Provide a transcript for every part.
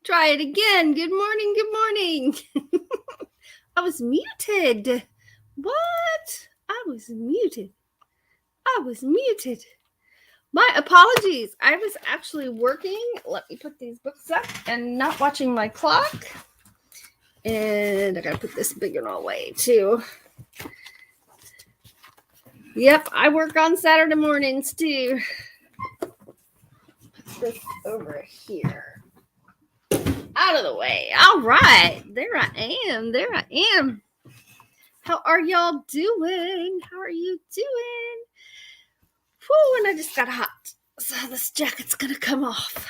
Try it again. Good morning. Good morning. I was muted. What? I was muted. My apologies. I was actually working. Let me put these books up and not watching my clock. And I gotta put this bigger away too. Yep, I work on Saturday mornings too. Put this over here. Out of the way. All right. There I am. How are y'all doing? How are you doing? Whew, and I just got hot. So this jacket's going to come off.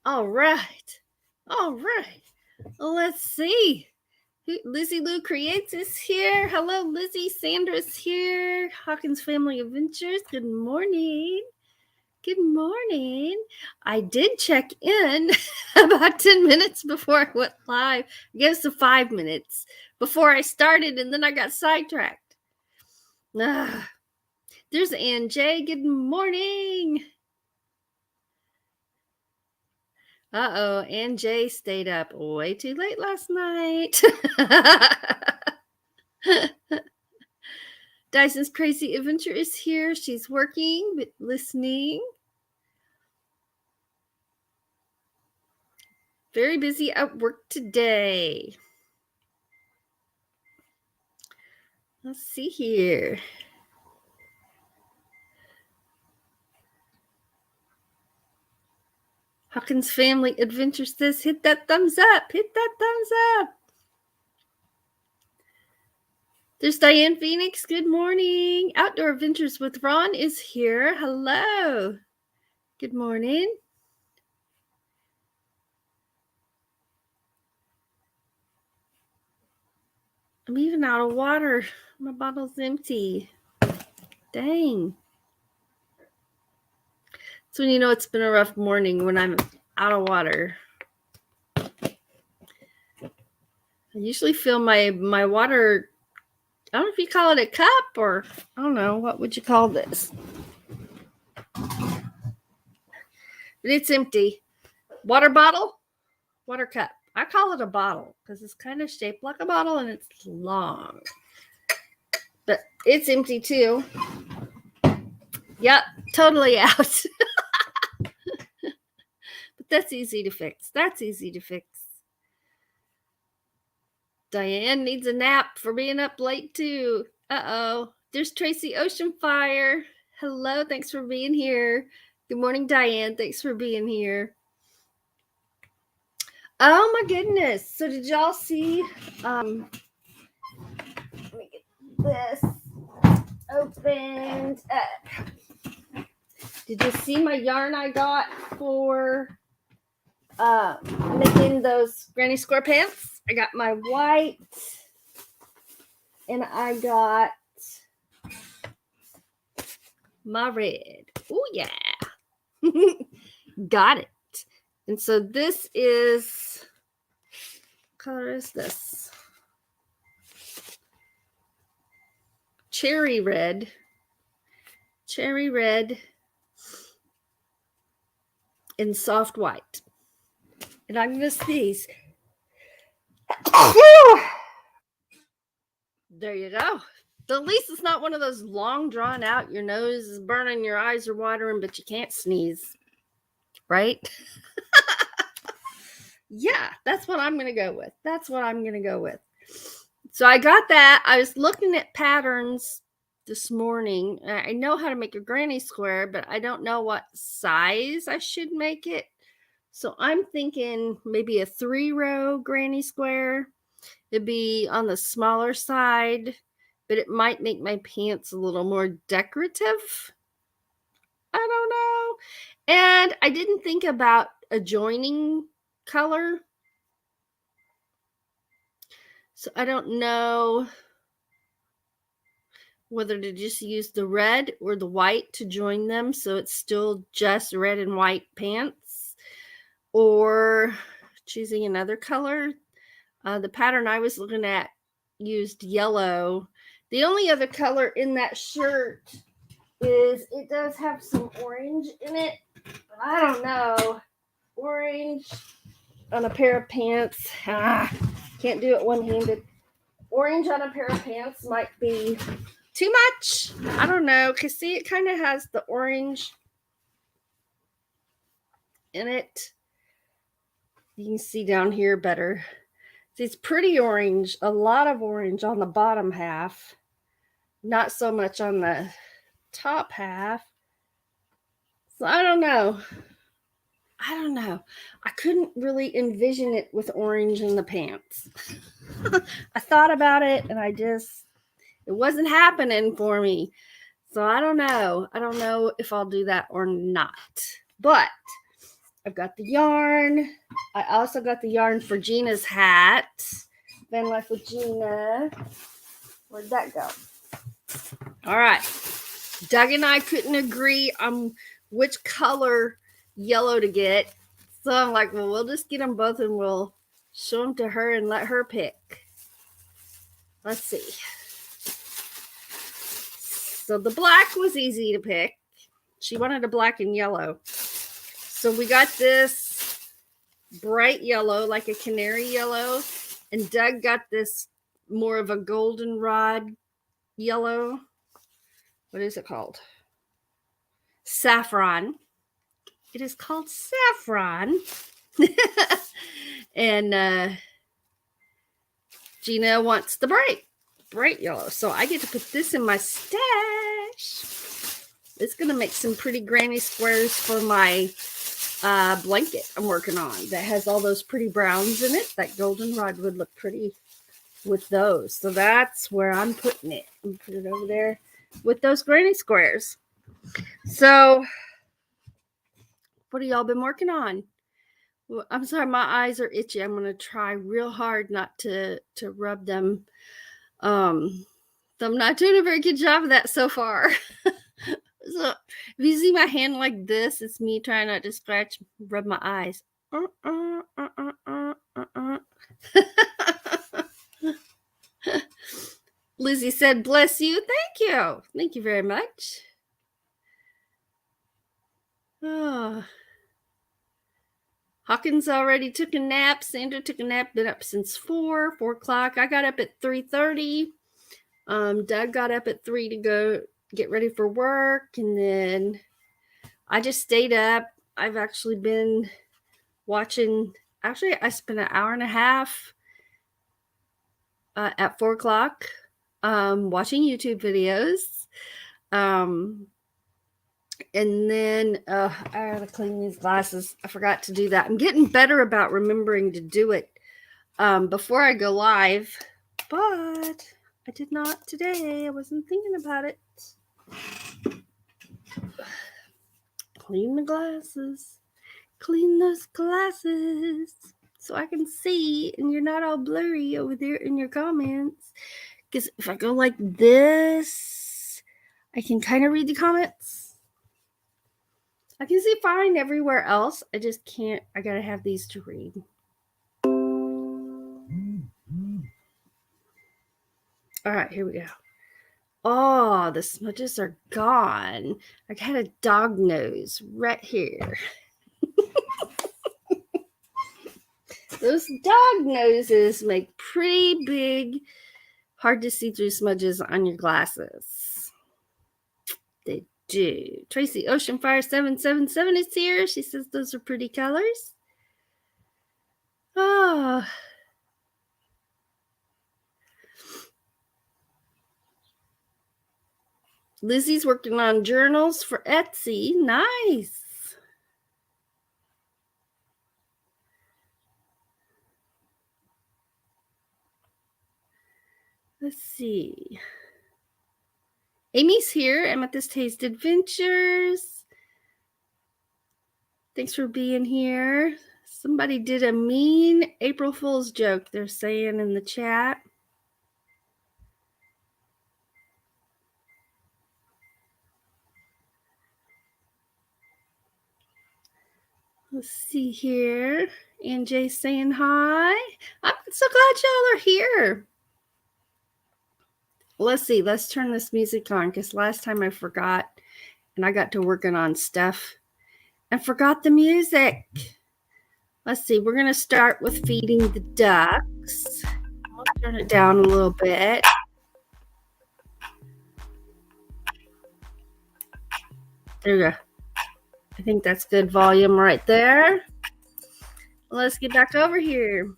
All right. Let's see. Lizzie Lou Creates is here. Hello, Lizzie. Sandra's here. Hawkins Family Adventures. Good morning. I did check in about 10 minutes before I went live. I guess 5 minutes before I started, and then I got sidetracked. There's Ann J. Good morning. Ann J stayed up way too late last night. Dyson's Crazy Adventure is here. She's working, but listening. Very busy at work today. Let's see here. Hawkins Family Adventure says, hit that thumbs up. There's Diane Phoenix. Good morning. Outdoor Adventures with Ron is here. Hello. Good morning. I'm even out of water. My bottle's empty. Dang. So when you know it's been a rough morning when I'm out of water. I usually fill my water, I don't know if you call it a cup or, I don't know, what would you call this? But it's empty. Water bottle, water cup. I call it a bottle because it's kind of shaped like a bottle and it's long. But it's empty too. Yep, totally out. But that's easy to fix. Diane needs a nap for being up late too. There's Tracy Oceanfire. Hello, thanks for being here. Good morning, Diane. Thanks for being here. Oh my goodness. So did y'all see let me get this opened up. Did you see my yarn I got for making those granny square pants? I got my white and I got my red. Oh yeah. Got it. And so this is, what color is this? Cherry red and soft white. And I'm going to sneeze. There you go. At least it's not one of those long drawn out, your nose is burning, your eyes are watering, but you can't sneeze. Right? Yeah, that's what I'm going to go with. So I got that. I was looking at patterns this morning. I know how to make a granny square, but I don't know what size I should make it. So I'm thinking maybe a 3-row granny square. It'd be on the smaller side, but it might make my pants a little more decorative. I don't know. And I didn't think about a joining color. So I don't know whether to just use the red or the white to join them so it's still just red and white pants, or choosing another color. The pattern I was looking at used yellow. The only other color in that shirt is it does have some orange in it, I don't know. Orange on a pair of pants. Can't do it one-handed. Orange on a pair of pants might be too much. I don't know. Because see, it kind of has the orange in it. You can see down here better. See, it's pretty orange. A lot of orange on the bottom half. Not so much on the top half. So I don't know. I couldn't really envision it with orange in the pants. I thought about it and it wasn't happening for me. So I don't know. I don't know if I'll do that or not. But I've got the yarn. I also got the yarn for Gina's hat. Van Life with Gina. Where'd that go? All right. Doug and I couldn't agree on which color yellow to get. So I'm like, well, we'll just get them both and we'll show them to her and let her pick. Let's see. So the black was easy to pick. She wanted a black and yellow. So we got this bright yellow, like a canary yellow. And Doug got this more of a goldenrod yellow. What is it called? Saffron. It is called saffron. And Gina wants the bright yellow. So I get to put this in my stash. It's going to make some pretty granny squares for my blanket I'm working on that has all those pretty browns in it. That goldenrod would look pretty with those. So that's where I'm putting it. I'm going to put it over there with those granny squares. So what have y'all been working on? Well, I'm sorry, my eyes are itchy. I'm going to try real hard not to rub them. I'm not doing a very good job of that so far. So if you see my hand like this, it's me trying not to rub my eyes. Lizzie said, bless you. Thank you. Thank you very much. Oh. Hawkins already took a nap. Sandra took a nap. Been up since 4 o'clock. I got up at 3:30. Doug got up at 3 to go get ready for work. And then I just stayed up. I've actually been watching. Actually, I spent an hour and a half at 4 o'clock watching YouTube videos. And then I gotta clean these glasses. I forgot to do that. I'm getting better about remembering to do it before I go live, but I did not today. I wasn't thinking about it. Clean the glasses. Clean those glasses so I can see and you're not all blurry over there in your comments. Because if I go like this, I can kind of read the comments. I can see fine everywhere else. I just can't. I gotta have these to read. All right, here we go. Oh, the smudges are gone. I had a dog nose right here. Those dog noses make pretty big, hard to see through smudges on your glasses. They do. Tracy Ocean Fire 777 is here. She says those are pretty colors. Oh. Lizzie's working on journals for Etsy. Nice. Let's see. Amy's here. Amethyst Taste Adventures. Thanks for being here. Somebody did a mean April Fool's joke, they're saying in the chat. Let's see here. And Jay saying hi. I'm so glad y'all are here. Let's see. Let's turn this music on because last time I forgot and I got to working on stuff and forgot the music. Let's see. We're going to start with feeding the ducks. I'll turn it down a little bit. There you go. I think that's good volume right there. Let's get back over here.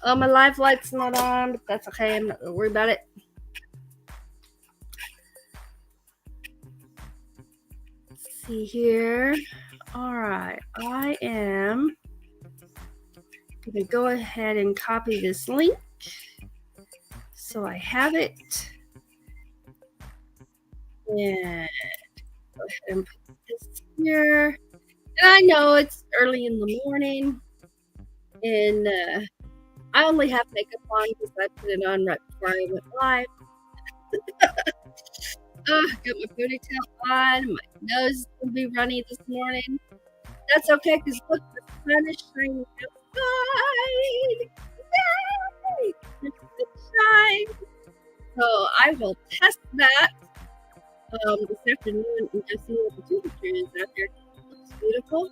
Oh, my live light's not on, but that's okay. I'm not going to worry about it. Let's see here. All right. I am going to go ahead and copy this link so I have it. And go ahead and put this here. And I know it's early in the morning, and I only have makeup on because I put it on right before I went live. Got my ponytail on. My nose is going to be runny this morning. That's okay because look, the sun is shining outside. Yay! It's sunshine. So I will test that this afternoon and go see what the temperature is out there. It looks beautiful.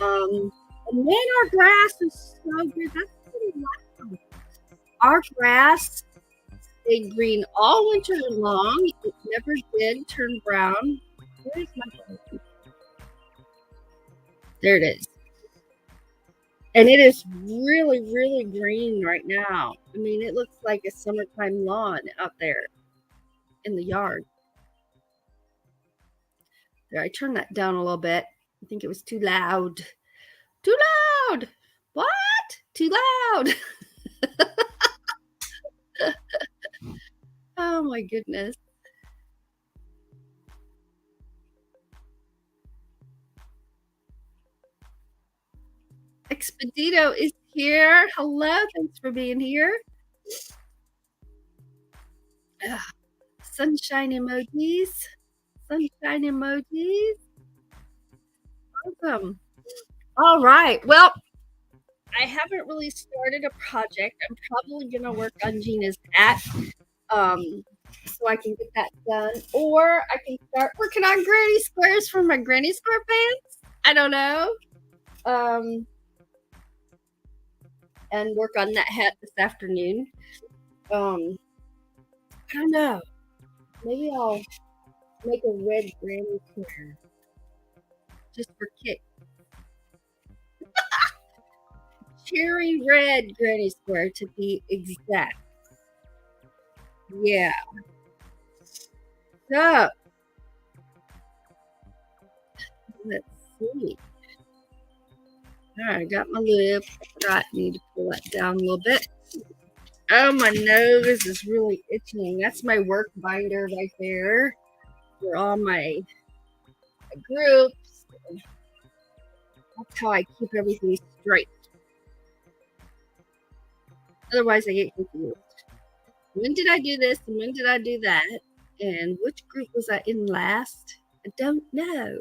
And then our grass is so good. That's pretty loud. Our grass stayed green all winter long. It never did turn brown. Where's my phone? There it is. And it is really, really green right now. I mean, it looks like a summertime lawn out there in the yard. There, I turned that down a little bit. I think it was too loud. Too loud! What? Too loud! Oh my goodness. Expedito is here. Hello, thanks for being here. Sunshine emojis. Sunshine emojis. Awesome. All right. Well, I haven't really started a project. I'm probably going to work on Gina's hat so I can get that done. Or I can start working on granny squares for my granny square pants. I don't know. And work on that hat this afternoon. I don't know. Maybe I'll make a red granny square just for kicks. Cherry red granny square to be exact. Yeah. So let's see. All right, I got my lip. I need to pull that down a little bit. Oh, my nose is really itching. That's my work binder right there for all my groups. That's how I keep everything straight. Otherwise, I get confused. When did I do this and when did I do that? And which group was I in last? I don't know.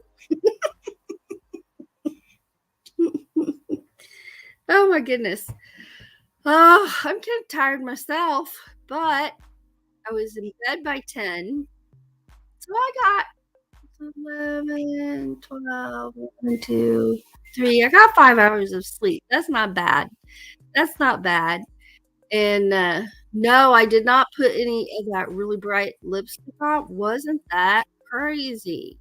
Oh my goodness. Oh, I'm kind of tired myself, but I was in bed by 10. So I got 11, 12, 1, 2, 3. I got 5 hours of sleep. That's not bad. That's not bad. And no, I did not put any of that really bright lipstick on. Wasn't that crazy?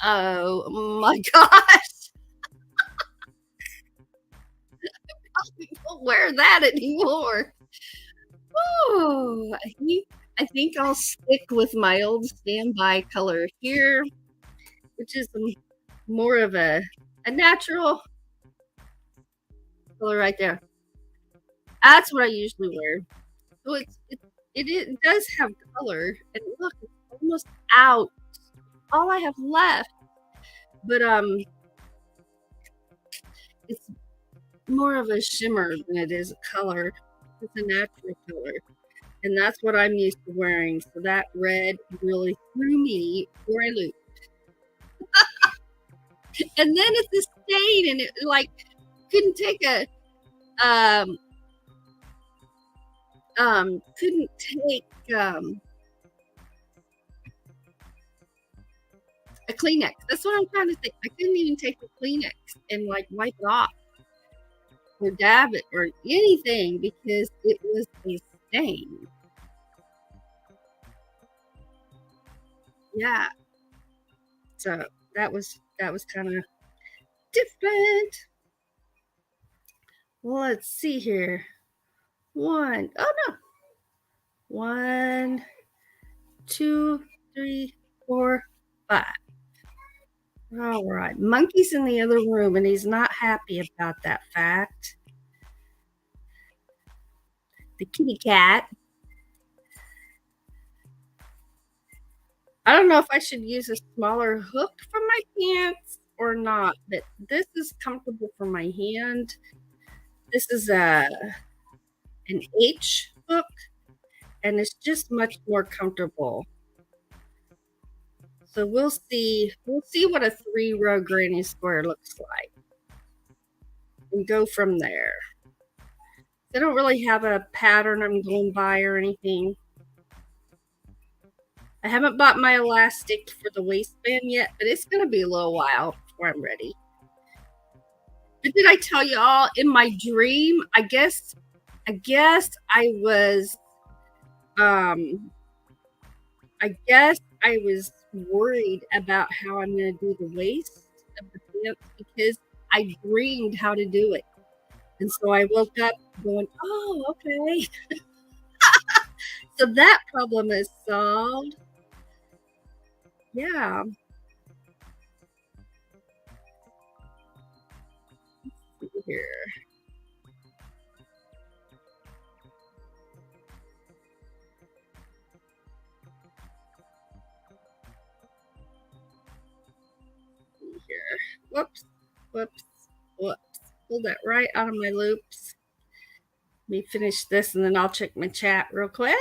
Oh my gosh. I don't wear that anymore. Oh, I think I'll stick with my old standby color here, which is more of a natural color right there. That's what I usually wear. So it does have color, and look, it's almost out. All I have left, but it's more of a shimmer than it is a color. It's a natural color, and that's what I'm used to wearing. So that red really threw me for a loop. And then it's a stain, and it like couldn't take a couldn't take A Kleenex. That's what I'm trying to think. I couldn't even take the Kleenex and like wipe it off or dab it or anything because it was a stain. Yeah. So that was kind of different. Well, let's see here. One. Oh no. One, two, three, four, five. All right. Monkey's in the other room and he's not happy about that fact. The kitty cat. I don't know if I should use a smaller hook for my pants or not, but this is comfortable for my hand. This is an H hook and it's just much more comfortable. So we'll see. We'll see what a 3-row granny square looks like and go from there. I don't really have a pattern I'm going by or anything. I haven't bought my elastic for the waistband yet, but it's going to be a little while before I'm ready. But did I tell y'all in my dream? I guess I was worried about how I'm going to do the waist of the pants because I dreamed how to do it. And so I woke up going, oh, okay. So that problem is solved. Yeah. Let's see here. Whoops, whoops, whoops. Pull that right out of my loops. Let me finish this and then I'll check my chat real quick.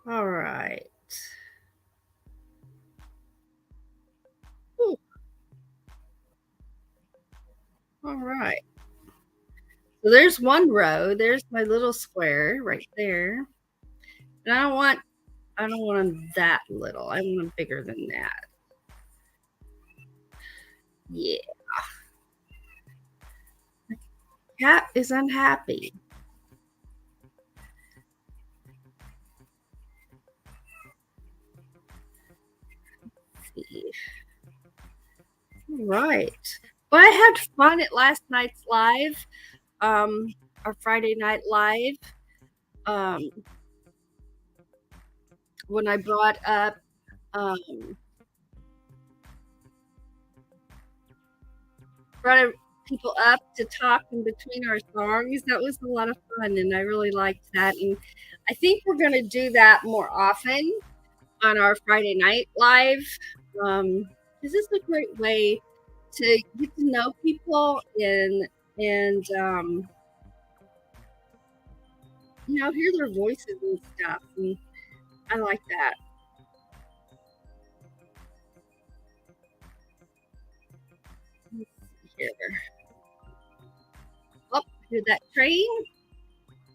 All right. Ooh. All right. So there's one row. There's my little square right there. And I don't want them that little. I want them bigger than that. Yeah. Cat is unhappy. Let's see. All right. Well, I had fun at last night's live, our Friday night live. Um, when I brought up people up to talk in between our songs. That was a lot of fun, and I really liked that. And I think we're going to do that more often on our Friday night live. This is a great way to get to know people and hear their voices and stuff. And I like that. Let's see here. Oh, hear that train?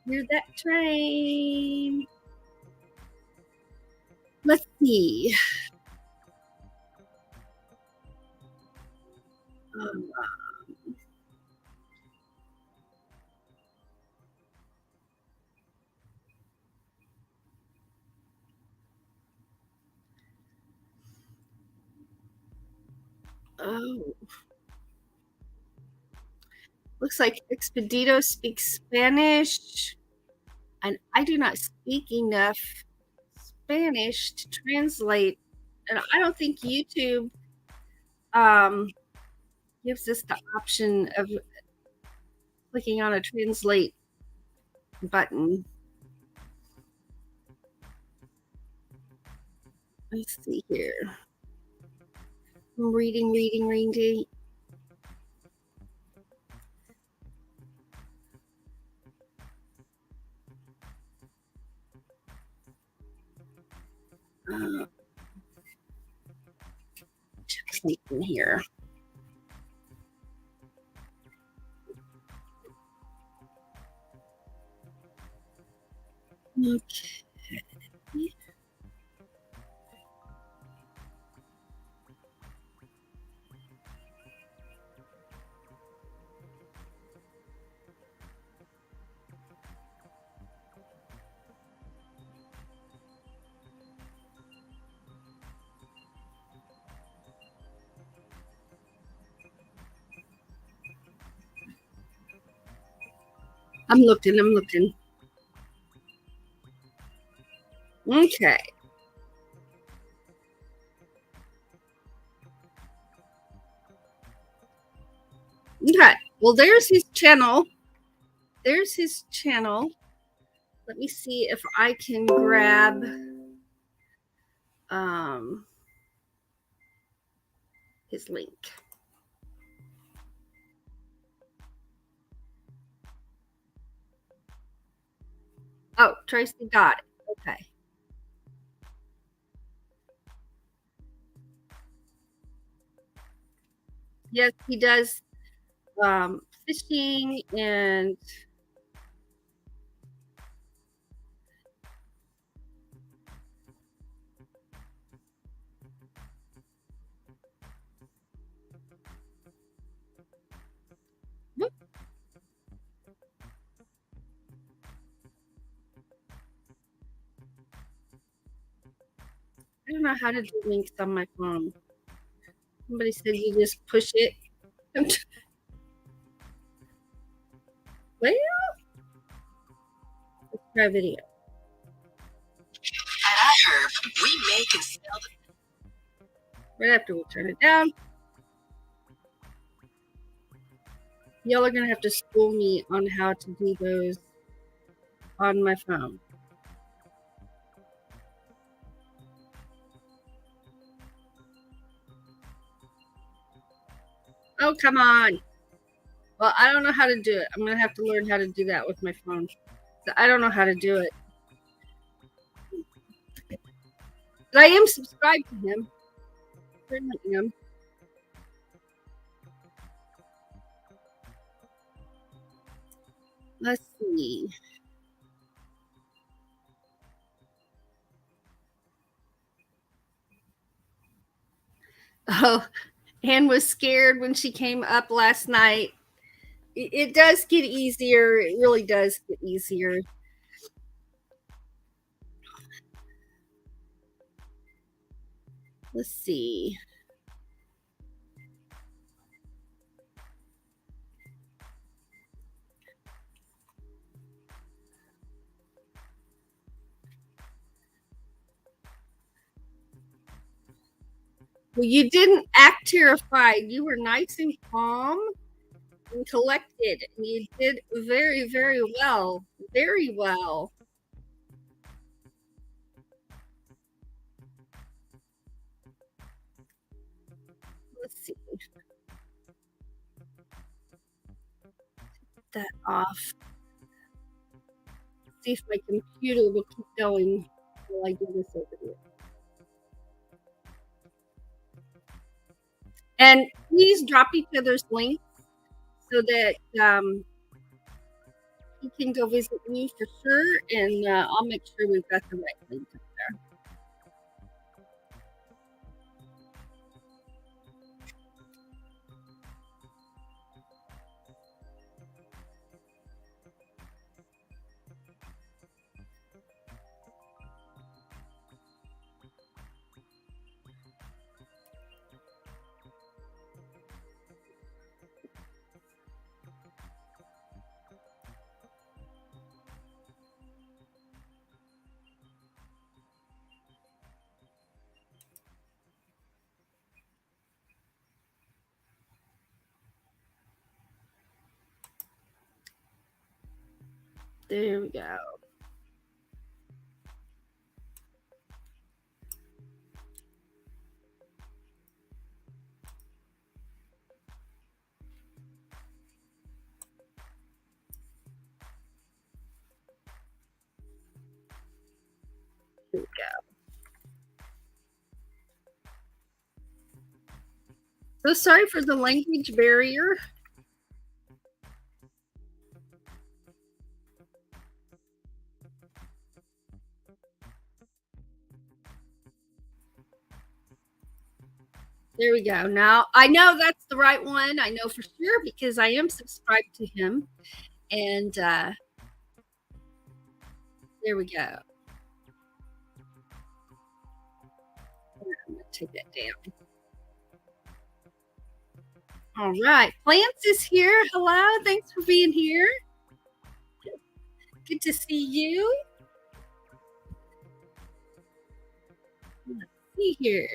Hear that train? Let's see. Um, oh, looks like Expedito speaks Spanish, and I do not speak enough Spanish to translate. And I don't think YouTube um, gives us the option of clicking on a translate button. Let's see here. I'm reading. Check something here. Okay. I'm looking. I'm looking. Okay. Okay. Well, there's his channel. There's his channel. Let me see if I can grab um his link. Oh, Tracy got it. Okay. Yes, he does fishing and I don't know how to do links on my phone. Somebody said you just push it. Well, let's try video. At iHerb, we make and sell right after we turn it down. Y'all are gonna have to school me on how to do those on my phone. Oh, come on. Well, I don't know how to do it. I'm gonna have to learn how to do that with my phone. I don't know how to do it. But I am subscribed to him. I am. Let's see. Oh, Anne was scared when she came up last night. It does get easier. It really does get easier. Let's see. Well, you didn't act terrified. You were nice and calm and collected. And you did very, very well. Very well. Let's see. That off. See if my computer will keep going while I do this over here. And please drop each other's links so that he can go visit me for sure, and I'll make sure we've got the right link up there. There we go. Here we go. So sorry for the language barrier. There we go. Now I know that's the right one. I know for sure because I am subscribed to him. And there we go. I'm going to take that down. All right. Plants is here. Hello. Thanks for being here. Good to see you. Let's see here.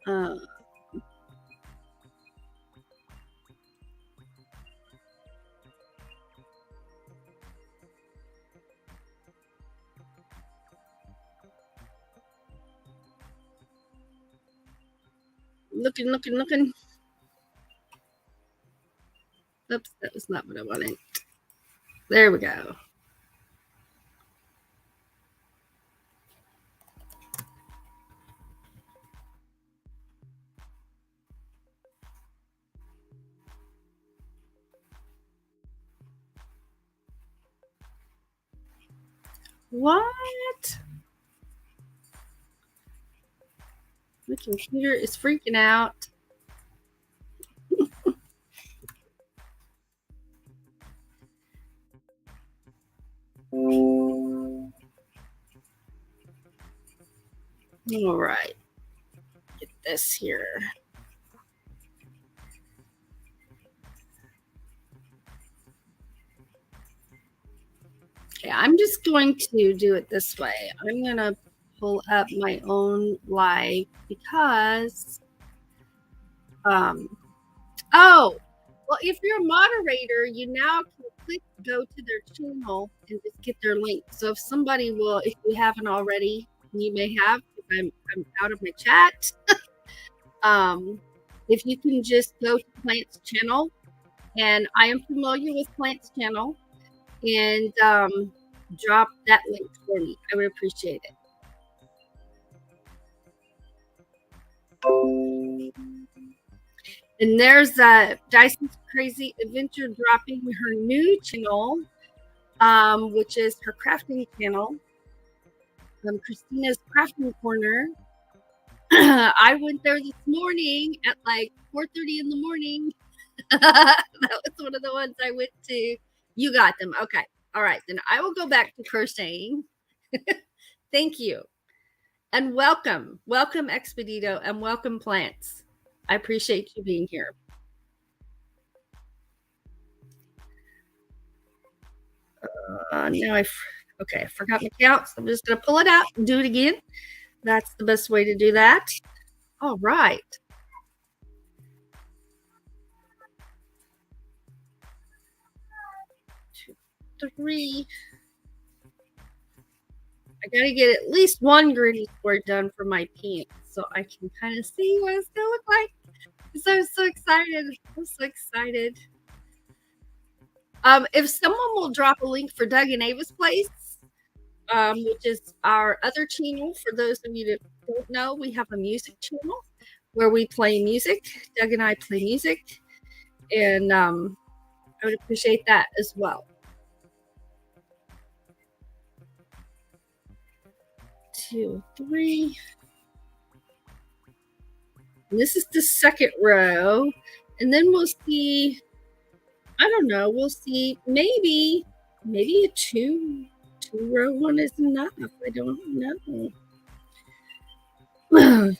Uh, looking. Oops, that was not what I wanted. There we go. What? My computer is freaking out. All right. Get this here. Okay, I'm just going to do it this way. I'm going to pull up my own live because oh, well, if you're a moderator, you now can click go to their channel and just get their link. So if somebody will, if you haven't already, you may have, if I'm out of my chat. If you can just go to Plant's channel, and I am familiar with Plant's channel, and drop that link for me. I would appreciate it. And there's Dyson's Crazy Adventure dropping her new channel, which is her crafting channel, Christina's Crafting Corner. I went there this morning at like 4:30 in the morning. That was one of the ones I went to. You got them. Okay. All right. Then I will go back to crocheting. Thank you. And welcome. Welcome, Expedito, and welcome, Plants. I appreciate you being here. Now I forgot my count, so I'm just going to pull it out and do it again. That's the best way to do that. All right. 2, 3. I got to get at least one gritty square done for my pants so I can kind of see what it's going to look like. So I'm so excited. I'm so excited. If someone will drop a link for Doug and Ava's Place, which is our other channel. For those of you that don't know, we have a music channel where we play music. Doug and I play music, and I would appreciate that as well. 2, 3. And this is the second row, and then we'll see. I don't know. We'll see. Maybe a two-row one is enough. I don't know. I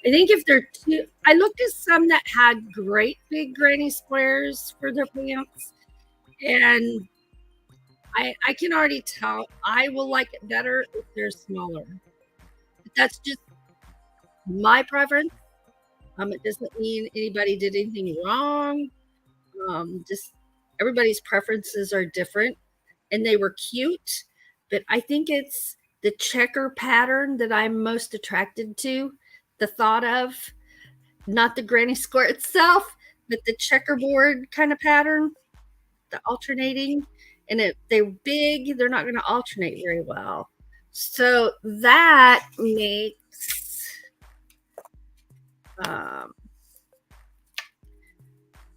think if they're two, I looked at some that had great big granny squares for their pants, and I can already tell I will like it better if they're smaller. But that's just my preference. It doesn't mean anybody did anything wrong. Just everybody's preferences are different, and they were cute. But I think it's the checker pattern that I'm most attracted to. The thought of not the granny square itself, but the checkerboard kind of pattern, the alternating. And they're big, they're not going to alternate very well. So that makes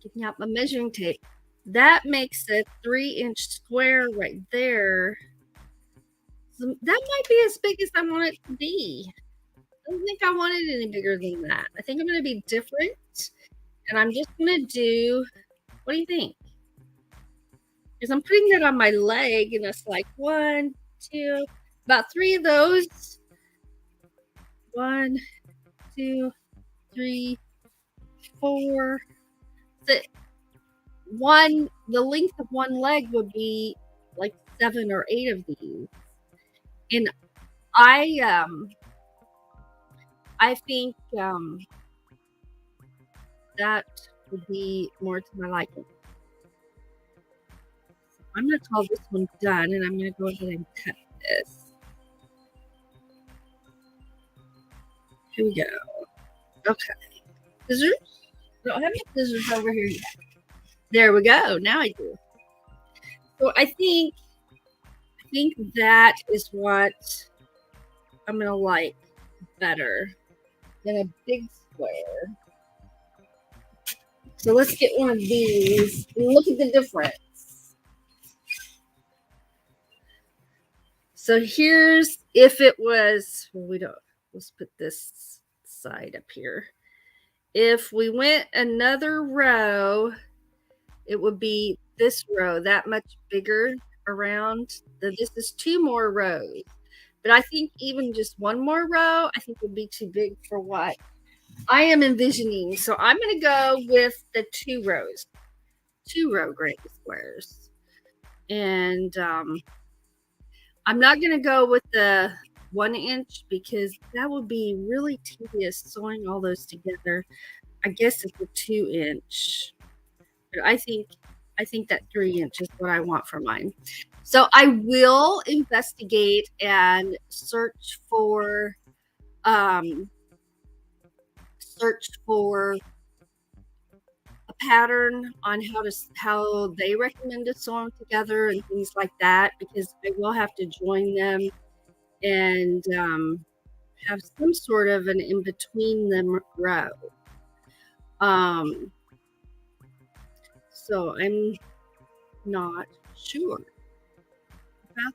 getting out my measuring tape. That makes a 3-inch square right there. So that might be as big as I want it to be. I don't think I want it any bigger than that. I think I'm going to be different. And I'm just going to do, what do you think? Because I'm putting that on my leg, and it's like 1, 2. about 3 of those. 1, 2, 3, 4. The length of one leg would be like 7 or 8 of these. And I think that would be more to my liking. I'm going to call this one done, and I'm going to go ahead and cut this. Here we go. Okay. Scissors? I don't have any scissors over here yet. There we go. Now I do. So I think that is what I'm going to like better than a big square. So let's get one of these and look at the difference. So here's if it was, well, let's put this side up here. If we went another row, it would be this row that much bigger around. This is 2 more rows. But I think even just 1 more row, I think would be too big for what I am envisioning. So I'm going to go with the 2 rows, 2 row granny squares. And I'm not going to go with the 1 inch because that would be really tedious sewing all those together. I guess it's a 2 inch. But I think that 3 inch is what I want for mine. So I will investigate and search for a pattern on how they recommend to sew them together and things like that, because I will have to join them and have some sort of an in between them row. So I'm not sure about that.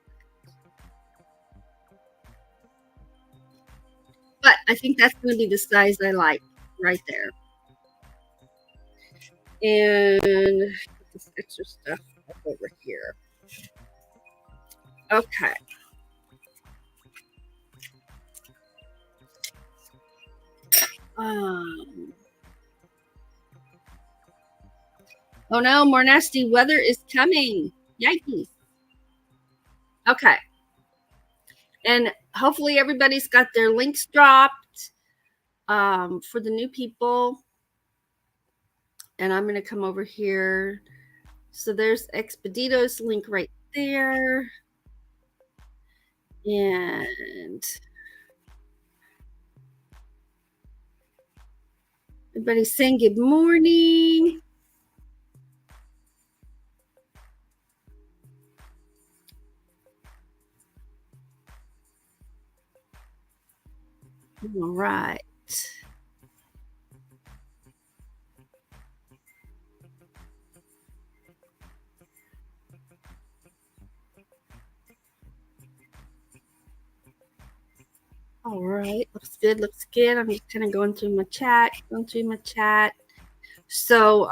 But I think that's going to be the size I like right there. And this extra stuff over here. Okay. Oh no, more nasty weather is coming. Yikes. Okay. And hopefully everybody's got their links dropped for the new people. And I'm going to come over here. So there's Expedito's link right there. And everybody's saying good morning. All right. All right, looks good, looks good. I'm just kind of going through my chat, So,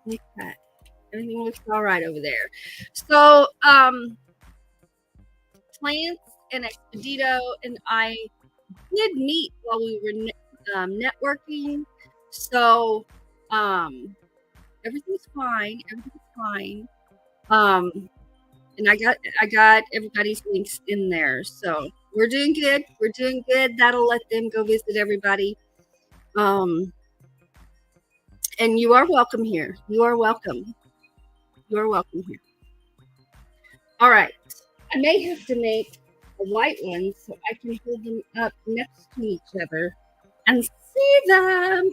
okay. Everything looks all right over there. So, Plants and Expedito and I did meet while we were networking. So, everything's fine. And I got everybody's links in there. So we're doing good. That'll let them go visit everybody. And you are welcome here. You are welcome here. All right. I may have to make a white one so I can hold them up next to each other and see them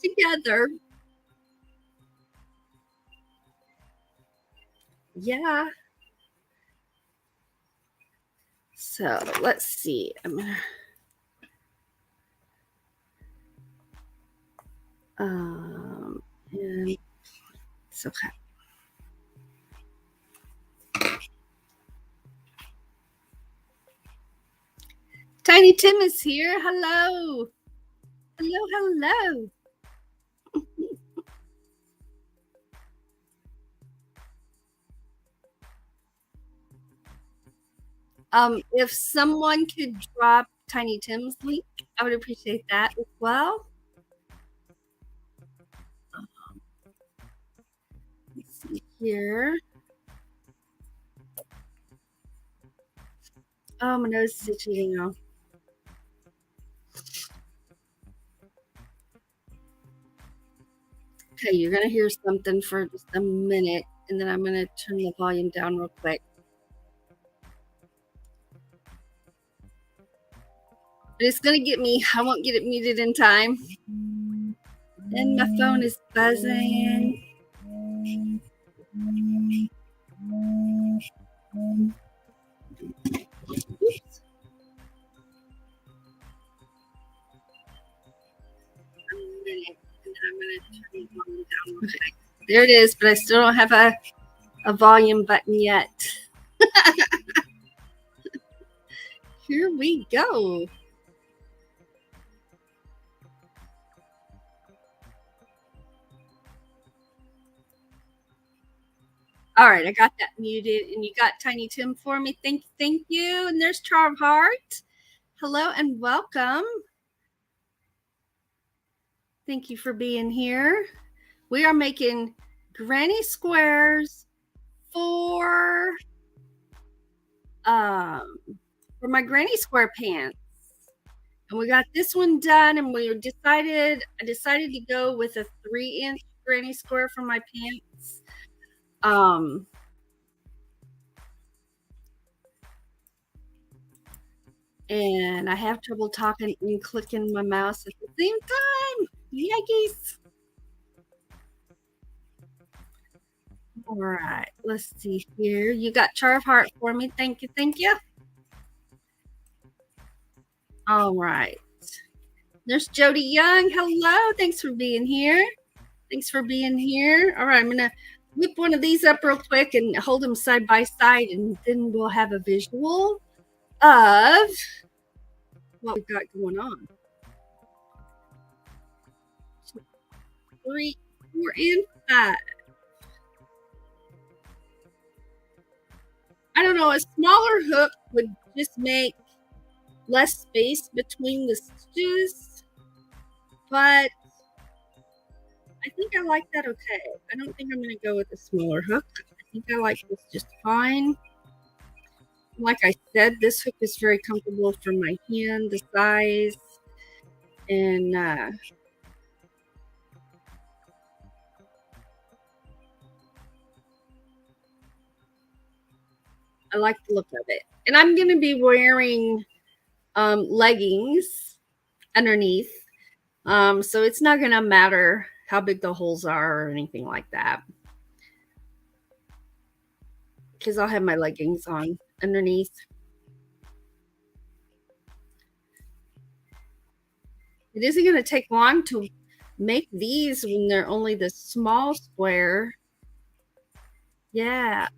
together. Yeah. So let's see. I'm gonna and it's okay. Tiny Tim is here. Hello. If someone could drop Tiny Tim's link, I would appreciate that as well. Let's see here. Oh, my nose is itching now. Okay, you're gonna hear something for just a minute, and then I'm gonna turn the volume down real quick. But it's gonna get me. I won't get it muted in time. And my phone is buzzing. Oops. A minute, and then I'm gonna turn the volume down real quick. There it is, but I still don't have a volume button yet. Here we go. All right, I got that muted, and you got Tiny Tim for me. Thank you. And there's Charm Heart. Hello and welcome. Thank you for being here. We are making granny squares for my granny square pants. And we got this one done, and I decided to go with a 3-inch granny square for my pants. And I have trouble talking and clicking my mouse at the same time. Yikes. All right, let's see here. You got Charm Heart for me. Thank you. All right. There's Jody Young. Hello. Thanks for being here. All right, I'm going to whip one of these up real quick and hold them side by side, and then we'll have a visual of what we've got going on. 3, 4, and 5. I don't know, a smaller hook would just make less space between the stitches, but I think I like that okay. I don't think I'm going to go with a smaller hook. I think I like this just fine. Like I said, this hook is very comfortable for my hand, the size, and I like the look of it. And I'm going to be wearing leggings underneath, so it's not going to matter how big the holes are or anything like that, because I'll have my leggings on underneath. It isn't going to take long to make these when they're only the small square. Yeah.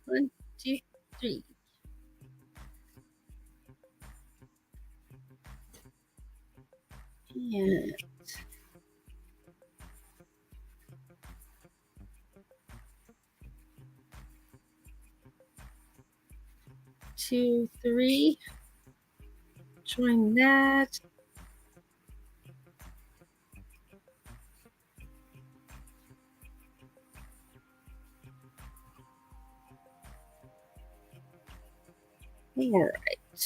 1, 2, 3. And 2, 3. Join that. All right.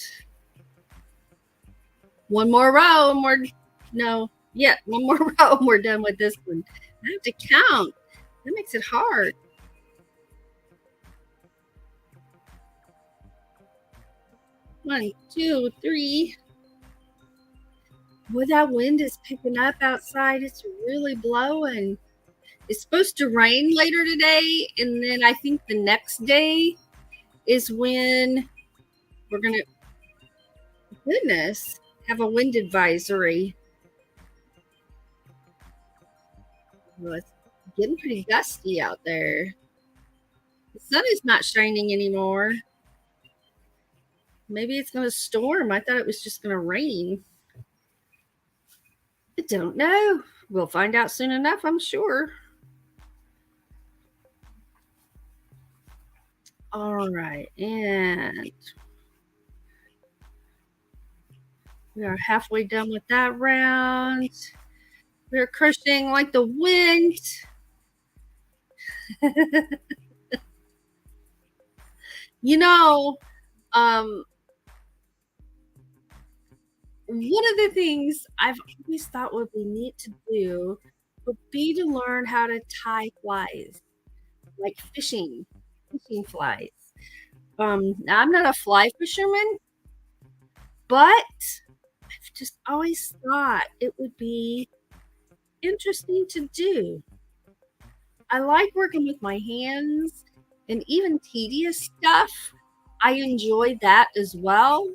One more row and one more row and we're done with this one. I have to count. That makes it hard. 1, 2, 3. Boy, that wind is picking up outside. It's really blowing. It's supposed to rain later today, and then I think the next day is when we're gonna, goodness, have a wind advisory. Well, it's getting pretty gusty out there. The sun is not shining anymore. Maybe it's going to storm. I thought it was just going to rain. I don't know. We'll find out soon enough, I'm sure. All right. And we are halfway done with that round. We're crocheting like the wind. You know, um, one of the things I've always thought would be neat to do would be to learn how to tie flies, like fishing flies. Now I'm not a fly fisherman, but I've just always thought it would be interesting to do. I like working with my hands and even tedious stuff. I enjoy that as well.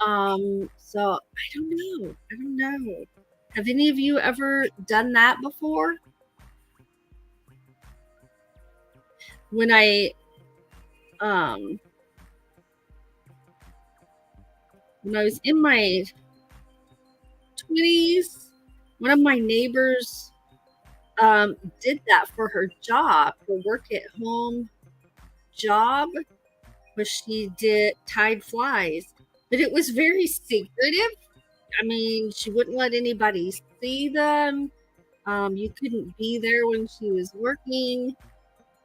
So I don't know. I don't know. Have any of you ever done that before? When um when I was in my 20s, one of my neighbors did that for her job, her work at home job, where she did tied flies. But it was very secretive. I mean, she wouldn't let anybody see them. You couldn't be there when she was working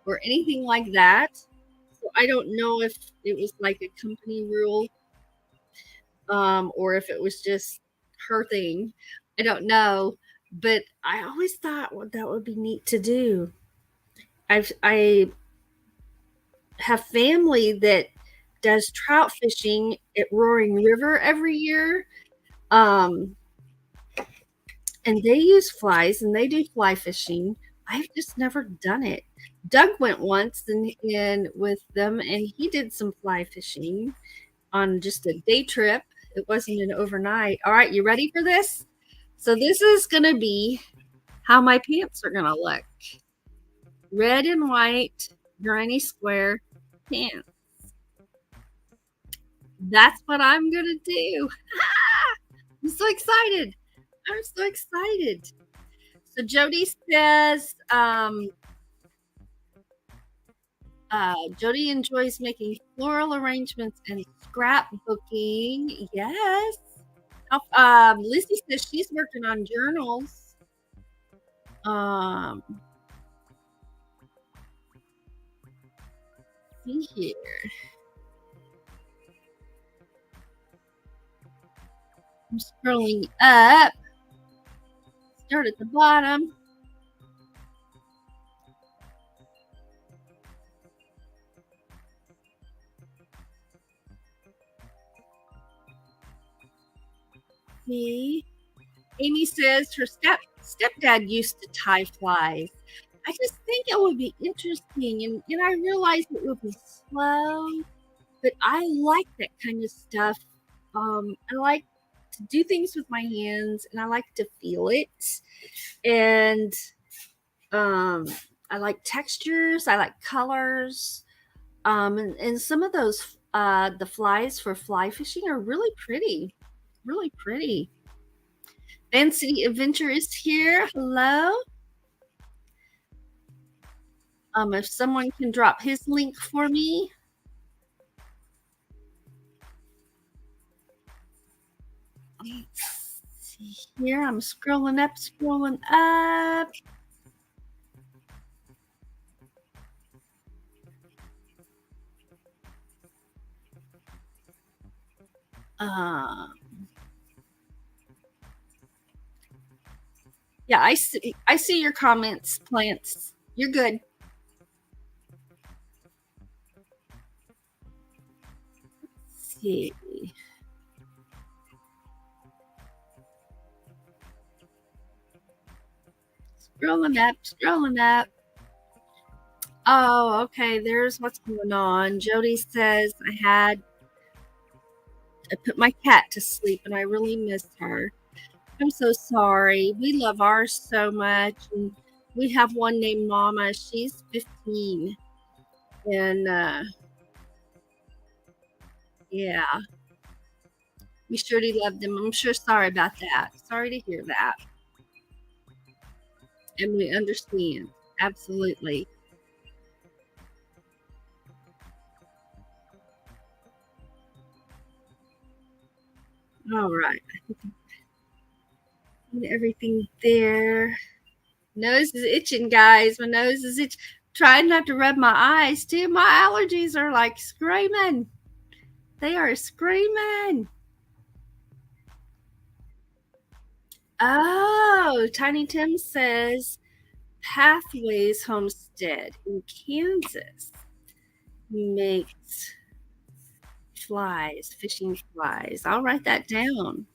or anything like that. So I don't know if it was like a company rule, or if it was just her thing. I don't know. But I always thought, well, that would be neat to do. I have family that does trout fishing at Roaring River every year. Um, and they use flies and they do fly fishing. I've just never done it. Doug went once and with them and he did some fly fishing on just a day trip. It wasn't an overnight. All right, you ready for this? So this is going to be how my pants are going to look. Red and white granny square pants. That's what I'm going to do. I'm so excited. I'm so excited. So Jody says, Jody enjoys making floral arrangements and scrapbooking. Yes. Lizzie says she's working on journals. See here. I'm scrolling up. Start at the bottom. See. Amy says her stepdad used to tie flies. I just think it would be interesting, and I realize it would be slow, but I like that kind of stuff. I like to do things with my hands, and I like to feel it, and um, I like textures. I like colors, and some of those the flies for fly fishing are really pretty, really pretty. Fancy Adventure is here. Hello. If someone can drop his link for me. Let's see here. I'm scrolling up, scrolling up. Yeah, I see your comments, plants. You're good. Let's see. Scrolling up, scrolling up. Oh, okay. There's what's going on. Jody says I put my cat to sleep and I really miss her. I'm so sorry. We love ours so much. And we have one named Mama. She's 15. And yeah, we surely love them. I'm sure sorry about that. Sorry to hear that. And we understand. Absolutely. All right. Everything there. Nose is itching, guys. My nose is itching. Trying not to rub my eyes too. My allergies are like screaming. They are screaming. Oh, Tiny Tim says Pathways Homestead in Kansas makes flies, fishing flies. I'll write that down.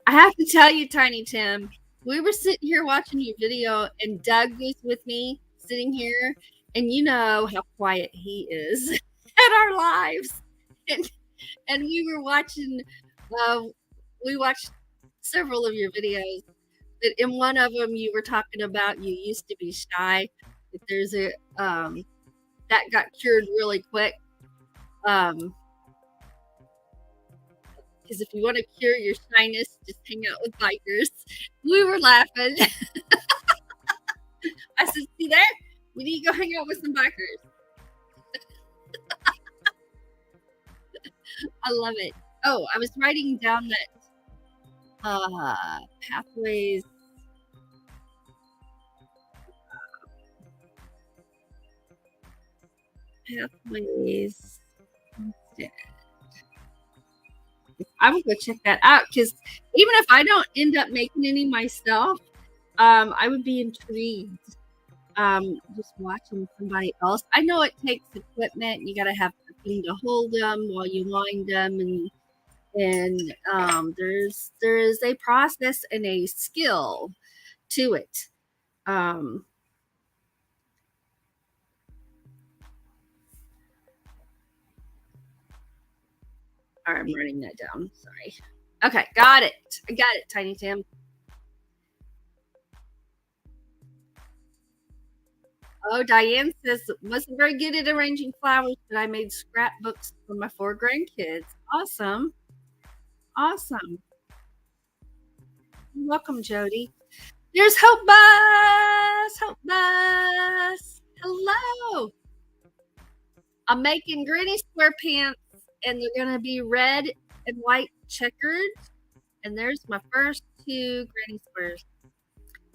I have to tell you, Tiny Tim, we were sitting here watching your video, and Doug was with me sitting here, and you know how quiet he is at our lives. And and we were watching we watched several of your videos. But in one of them you were talking about you used to be shy. That there's a that got cured really quick. Because if you want to cure your shyness, just hang out with bikers. We were laughing. I said, see there? We need to go hang out with some bikers. I love it. Oh, I was writing down that pathways. Pathways. I'm gonna go check that out because even if I don't end up making any myself, I would be intrigued. Just watching somebody else. I know it takes equipment. You got to have something to hold them while you wind them, and there is a process and a skill to it. I'm writing that down. Sorry. Okay, got it. I got it, Tiny Tim. Oh, Diane says wasn't very good at arranging flowers, but I made scrapbooks for my 4 grandkids. Awesome. Awesome. You're welcome, Jody. There's Hope Bus. Hope Bus. Hello. I'm making granny square pants, and they're going to be red and white checkered. And there's my first 2 granny squares.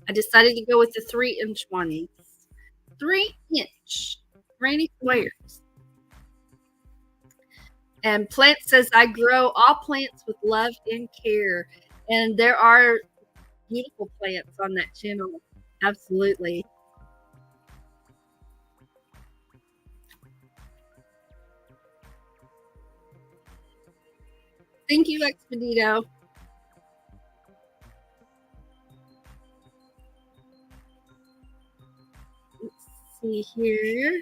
I decided to go with the 3-inch ones. 3-inch granny squares. And Plant says, I grow all plants with love and care. And there are beautiful plants on that channel. Absolutely. Thank you, Expedito. Let's see here.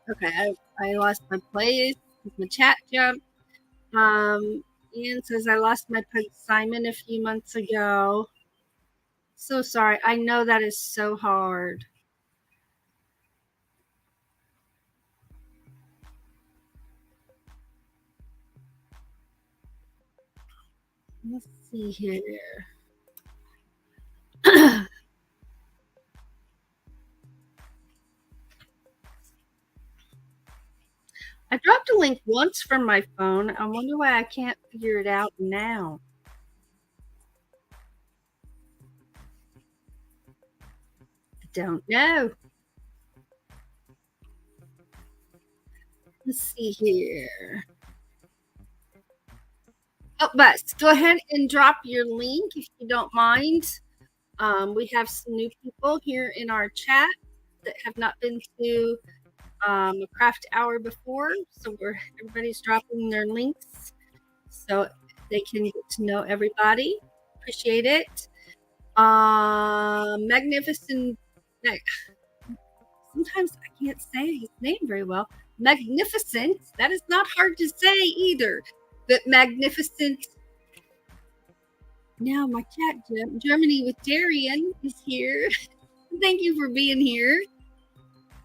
Okay, I lost my place. My chat jumped. Ian says I lost my pug Simon a few months ago. So sorry. I know that is so hard. Let's see here. I dropped a link once from my phone. I wonder why I can't figure it out now. I don't know. Let's see here. Oh, but go ahead and drop your link if you don't mind. We have some new people here in our chat that have not been to a craft hour before, so everybody's dropping their links so they can get to know everybody. Appreciate it. Magnificent. Sometimes I can't say his name very well. Magnificent. That is not hard to say either. But magnificent. Now my chat, Germany with Darian is here. Thank you for being here.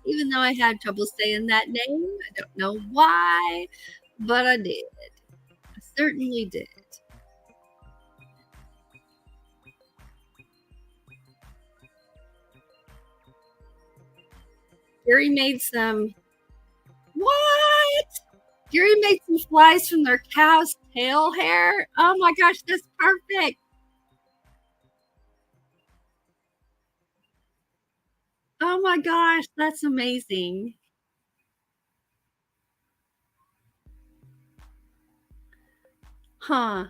Even though I had trouble saying that name. I don't know why, but I did. I certainly did. Gary made some. What? Gary made some flies from their cow's tail hair. Oh my gosh, that's perfect. Oh my gosh, that's amazing. Huh.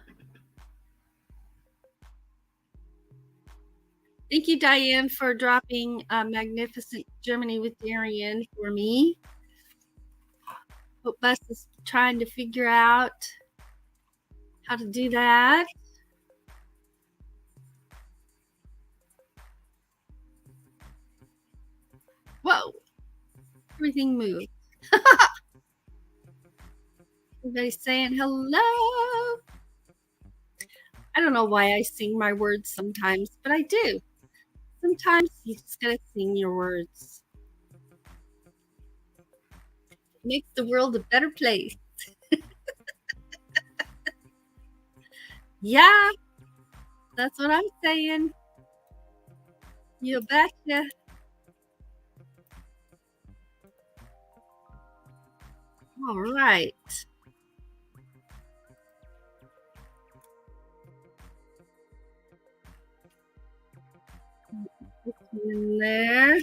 Thank you, Diane, for dropping Magnificent Germany with Darian for me. Hope Bus is trying to figure out how to do that. Whoa. Everything moved. Everybody's saying hello. I don't know why I sing my words sometimes, but I do. Sometimes you just gotta sing your words. It makes the world a better place. Yeah, that's what I'm saying. You betcha. All right. In there.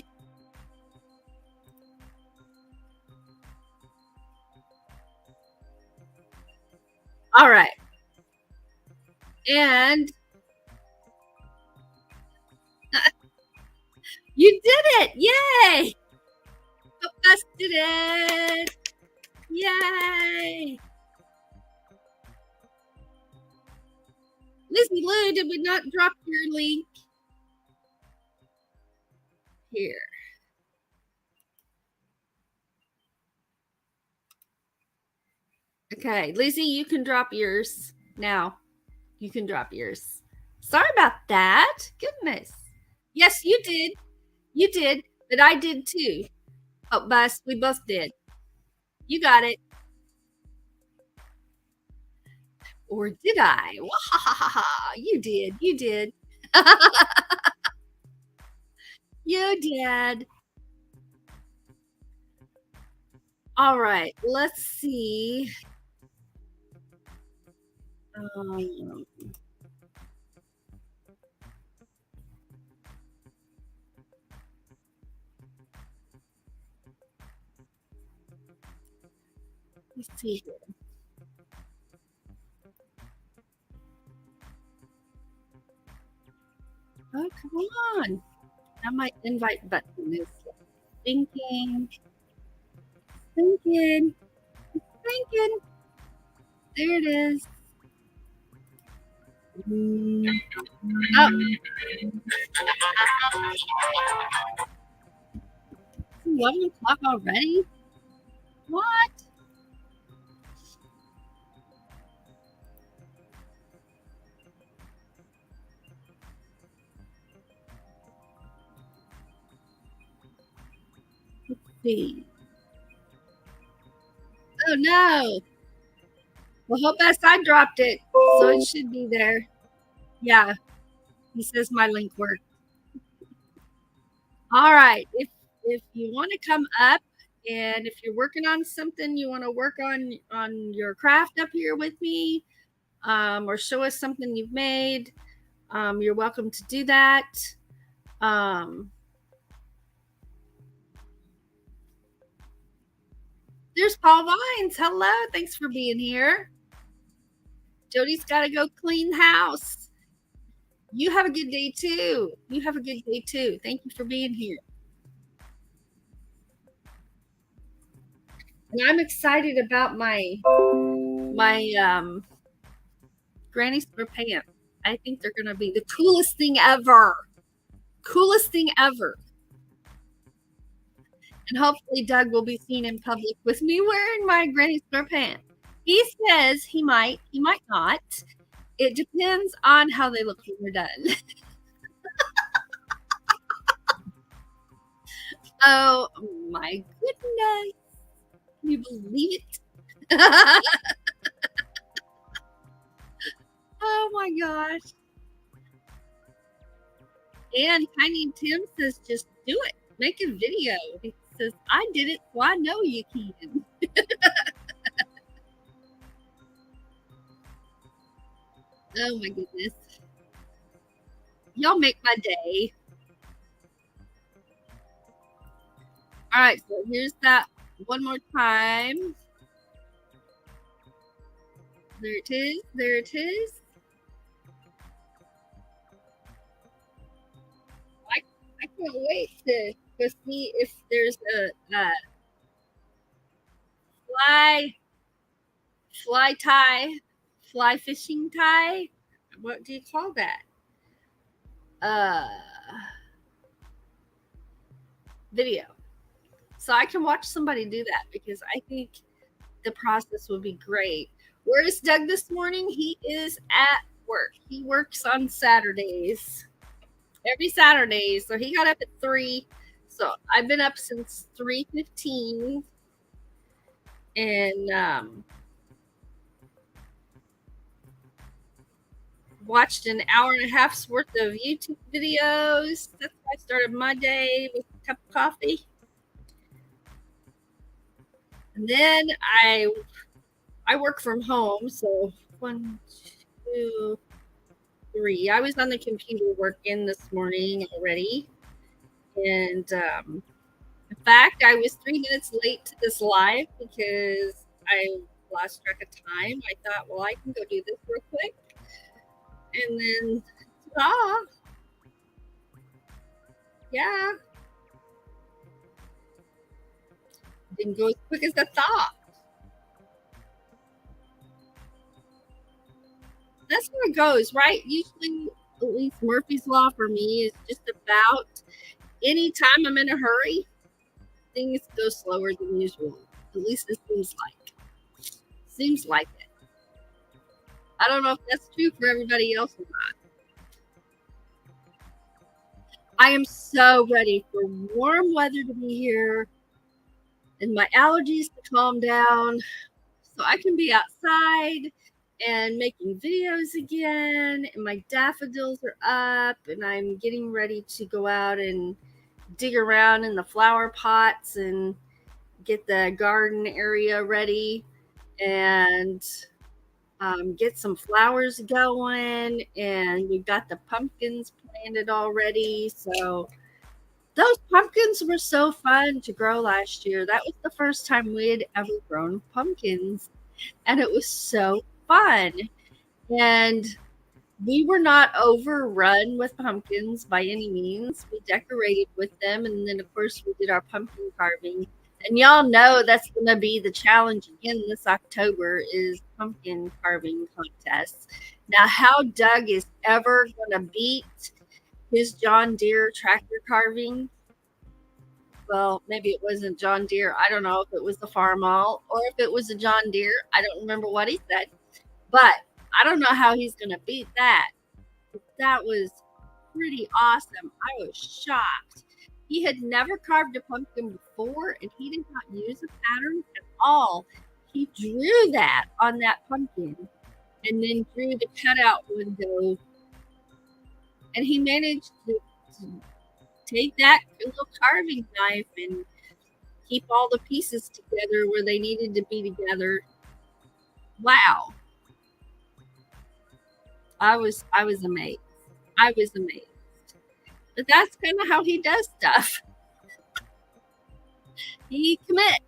All right. And you did it. Yay. Hope Bus did it. Yay. Lizzie Lou, did we not drop your link? Here. Okay, Lizzie, you can drop yours now. You can drop yours. Sorry about that. Goodness. Yes, you did. You did, but I did too. Oh, Bus, we both did. You got it. Or did I? You did. You did. You did. All right, let's see. Let's see here. Oh, come on. Now my invite button is thinking. Thinking. Thinking. There it is. Oh. 11 o'clock already? What? Let's see. Oh no. Well, hope I dropped it. So it should be there. Yeah. He says my link worked. All right. If you want to come up and if you're working on something you want to work on your craft up here with me, or show us something you've made, you're welcome to do that. There's Paul Vines. Hello. Thanks for being here. Jody's got to go clean the house. You have a good day too. You have a good day too. Thank you for being here. And I'm excited about my granny square pants. I think they're gonna be the coolest thing ever. Coolest thing ever. And hopefully Doug will be seen in public with me wearing my granny square pants. He says he might not. It depends on how they look when they're done. Oh my goodness. Can you believe it? Oh my gosh. And Tiny Tim says, just do it. Make a video. He says, I did it, so I know you can. Oh my goodness. Y'all make my day. All right, so here's that one more time. There it is. There it is. I, I can't wait to go see if there's a fly fly tie, fly fishing tie. What do you call that? Uh, video. So I can watch somebody do that because I think the process would be great. Where is Doug this morning? He is at work. He works on Saturdays. Every Saturday. So he got up at 3. So I've been up since 3:15 and watched an hour and a half's worth of YouTube videos. That's how I started my day with a cup of coffee. And then I work from home, so 1, 2, 3. I was on the computer working this morning already, and in fact, I was 3 minutes late to this live because I lost track of time. I thought, well, I can go do this real quick, and then yeah, didn't go as quick as I thought. That's how it goes, right? Usually, at least Murphy's Law for me is just about anytime I'm in a hurry, things go slower than usual. At least it seems like. Seems like it. I don't know if that's true for everybody else or not. I am so ready for warm weather to be here and my allergies to calm down so I can be outside and making videos again. And my daffodils are up, and I'm getting ready to go out and dig around in the flower pots and get the garden area ready and get some flowers going. And we've got the pumpkins planted already. So those pumpkins were so fun to grow last year. That was the first time we had ever grown pumpkins, and it was so fun. And we were not overrun with pumpkins by any means. We decorated with them, and then of course we did our pumpkin carving. And y'all know that's going to be the challenge again this October is pumpkin carving contests. Now, how Doug is ever going to beat his John Deere tractor carving, well, maybe it wasn't John Deere. I don't know if it was the Farmall or if it was a John Deere. I don't remember what he said, but I don't know how he's going to beat that. That was pretty awesome. I was shocked. He had never carved a pumpkin before, and he did not use a pattern at all. He drew that on that pumpkin and then drew the cutout window, and he managed to take that little carving knife and keep all the pieces together where they needed to be together. Wow. I was amazed. I was amazed. But that's kind of how he does stuff. He commits.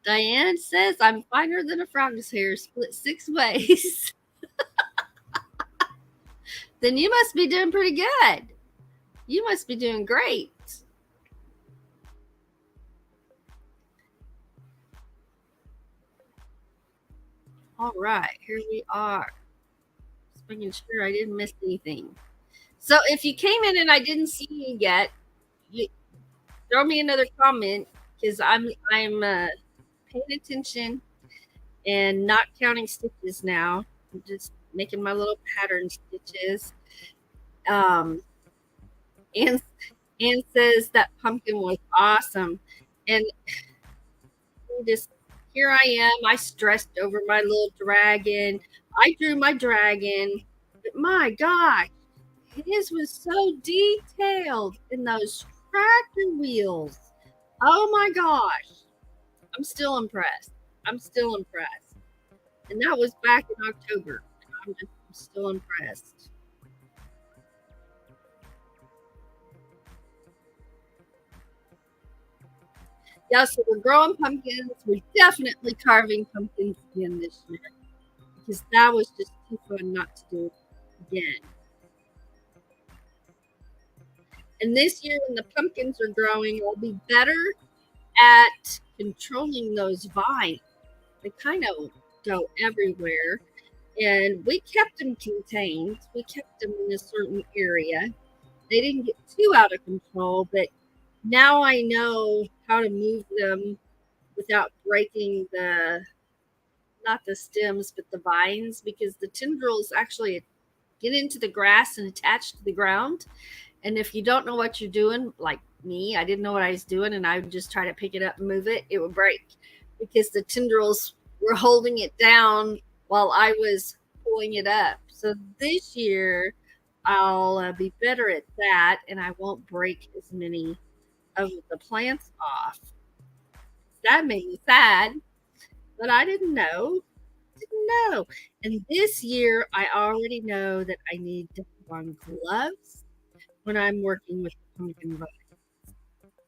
Diane says I'm finer than a frog's hair, split 6 ways. Then you must be doing pretty good. You must be doing great. All right, here we are. Just making sure I didn't miss anything. So if you came in and I didn't see you yet, you throw me another comment because I'm paying attention and not counting stitches now. I'm just making my little pattern stitches. Um, and and says that pumpkin was awesome, and just here I am. I stressed over my little dragon. I drew my dragon, but my gosh, his was so detailed in those tractor wheels. Oh my gosh, I'm still impressed. I'm still impressed. And that was back in October. I'm still impressed. Yeah, so we're growing pumpkins. We're definitely carving pumpkins again this year because that was just too fun not to do again. And this year, when the pumpkins are growing, I'll be better at controlling those vines. They kind of go everywhere. And we kept them contained, we kept them in a certain area. They didn't get too out of control, but now I know how to move them without breaking not the stems, but the vines, because the tendrils actually get into the grass and attach to the ground. And if you don't know what you're doing, like me, I didn't know what I was doing, and I would just try to pick it up and move it, it would break because the tendrils were holding it down while I was pulling it up. So this year, I'll be better at that, and I won't break as many of the plants off. That made me sad, but I didn't know. Didn't know. And this year, I already know that I need to put on gloves when I'm working with the pumpkin vine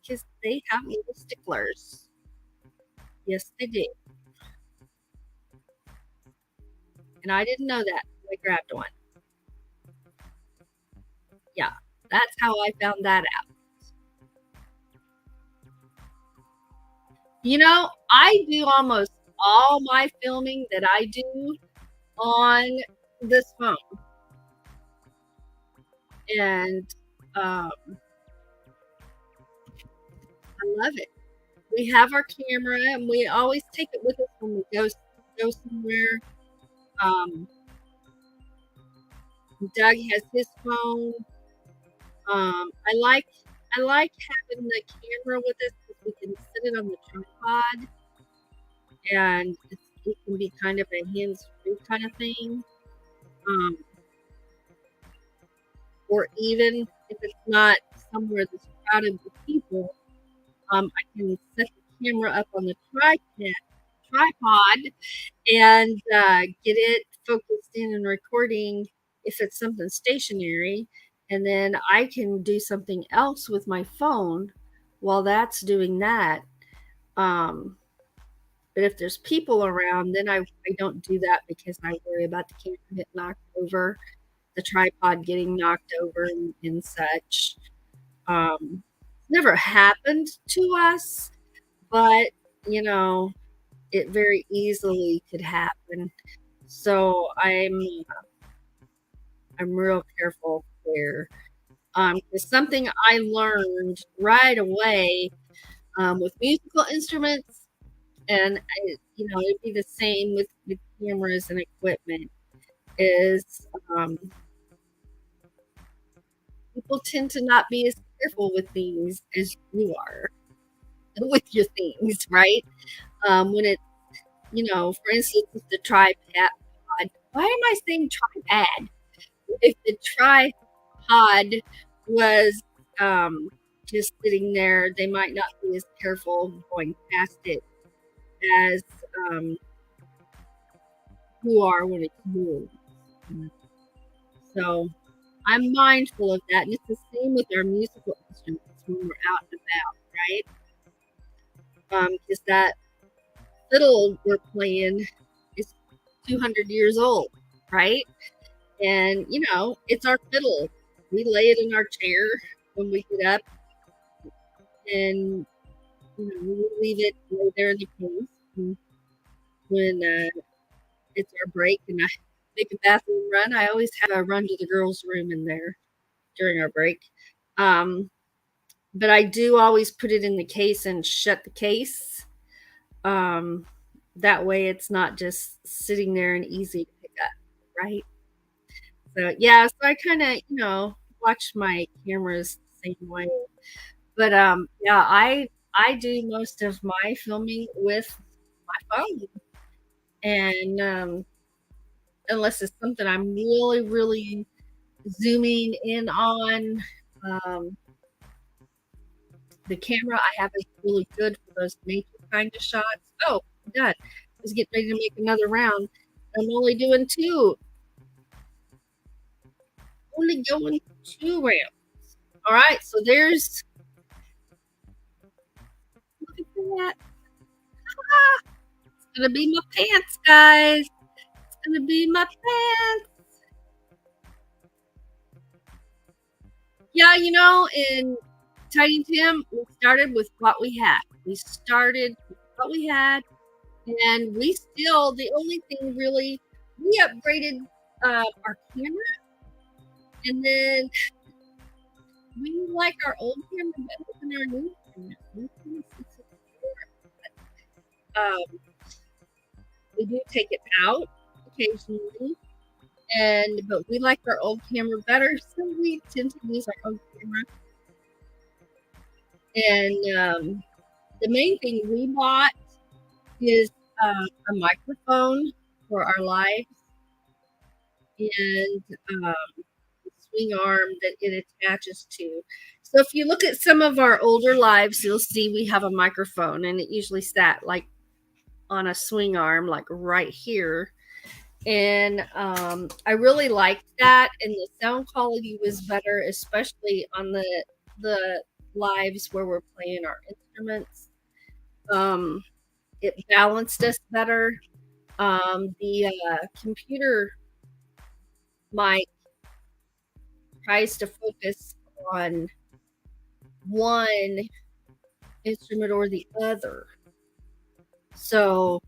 because they have little sticklers. Yes, they do. And I didn't know that. So I grabbed one. Yeah, that's how I found that out. I do almost all my filming that I do on this phone. And I love it. We have our camera and we always take it with us when we go somewhere. Um, Doug has his phone. I like having the camera with us because we can sit it on the tripod and it can be kind of a hands-free kind of thing. Um, or even if it's not somewhere that's crowded with people, I can set the camera up on the tripod and get it focused in and recording if it's something stationary. And then I can do something else with my phone while that's doing that. Um, but if there's people around, then I don't do that because I worry about the camera getting knocked over, the tripod getting knocked over, and such. Never happened to us, but you know, it very easily could happen. So I'm real careful there. It's something I learned right away with musical instruments, and it'd be the same with cameras and equipment. Is People tend to not be as careful with things as you are with your things, right? When it's for instance, with the tripod. Why am I saying tripod? If the tripod was just sitting there, they might not be as careful going past it as um, you are when it's moved. So I'm mindful of that, and it's the same with our musical instruments when we're out and about, right? Because that fiddle we're playing is 200 years old, right? And it's our fiddle. We lay it in our chair when we get up, and we leave it right there in the case. And when it's our break and I make a bathroom run, I always have a run to the girls' room in there during our break. Um, but I do always put it in the case and shut the case. Um, that way it's not just sitting there and easy to pick up, right? So yeah, so I kind of, watch my cameras the same way. But yeah, I do most of my filming with my phone. And unless it's something I'm really, really zooming in on, um, the camera I have is really good for those nature kind of shots. Oh, God, I was getting ready to make another round. I'm only doing two, only going two rounds. All right, so there's, look at that. Ah, it's gonna be my pants, guys. It's gonna be my pants. Yeah, in Tiny Tim, we started with what we had. We started with what we had, and we still, the only thing really, we upgraded our camera, and then we like our old camera better than our new camera. Um, we do take it out occasionally, but we like our old camera better, so we tend to use our old camera. And the main thing we bought is a microphone for our lives and swing arm that it attaches to. So if you look at some of our older lives, you'll see we have a microphone, and it usually sat like on a swing arm, like right here. And I really liked that, and the sound quality was better, especially on the lives where we're playing our instruments. It balanced us better. The computer mic tries to focus on one instrument or the other. So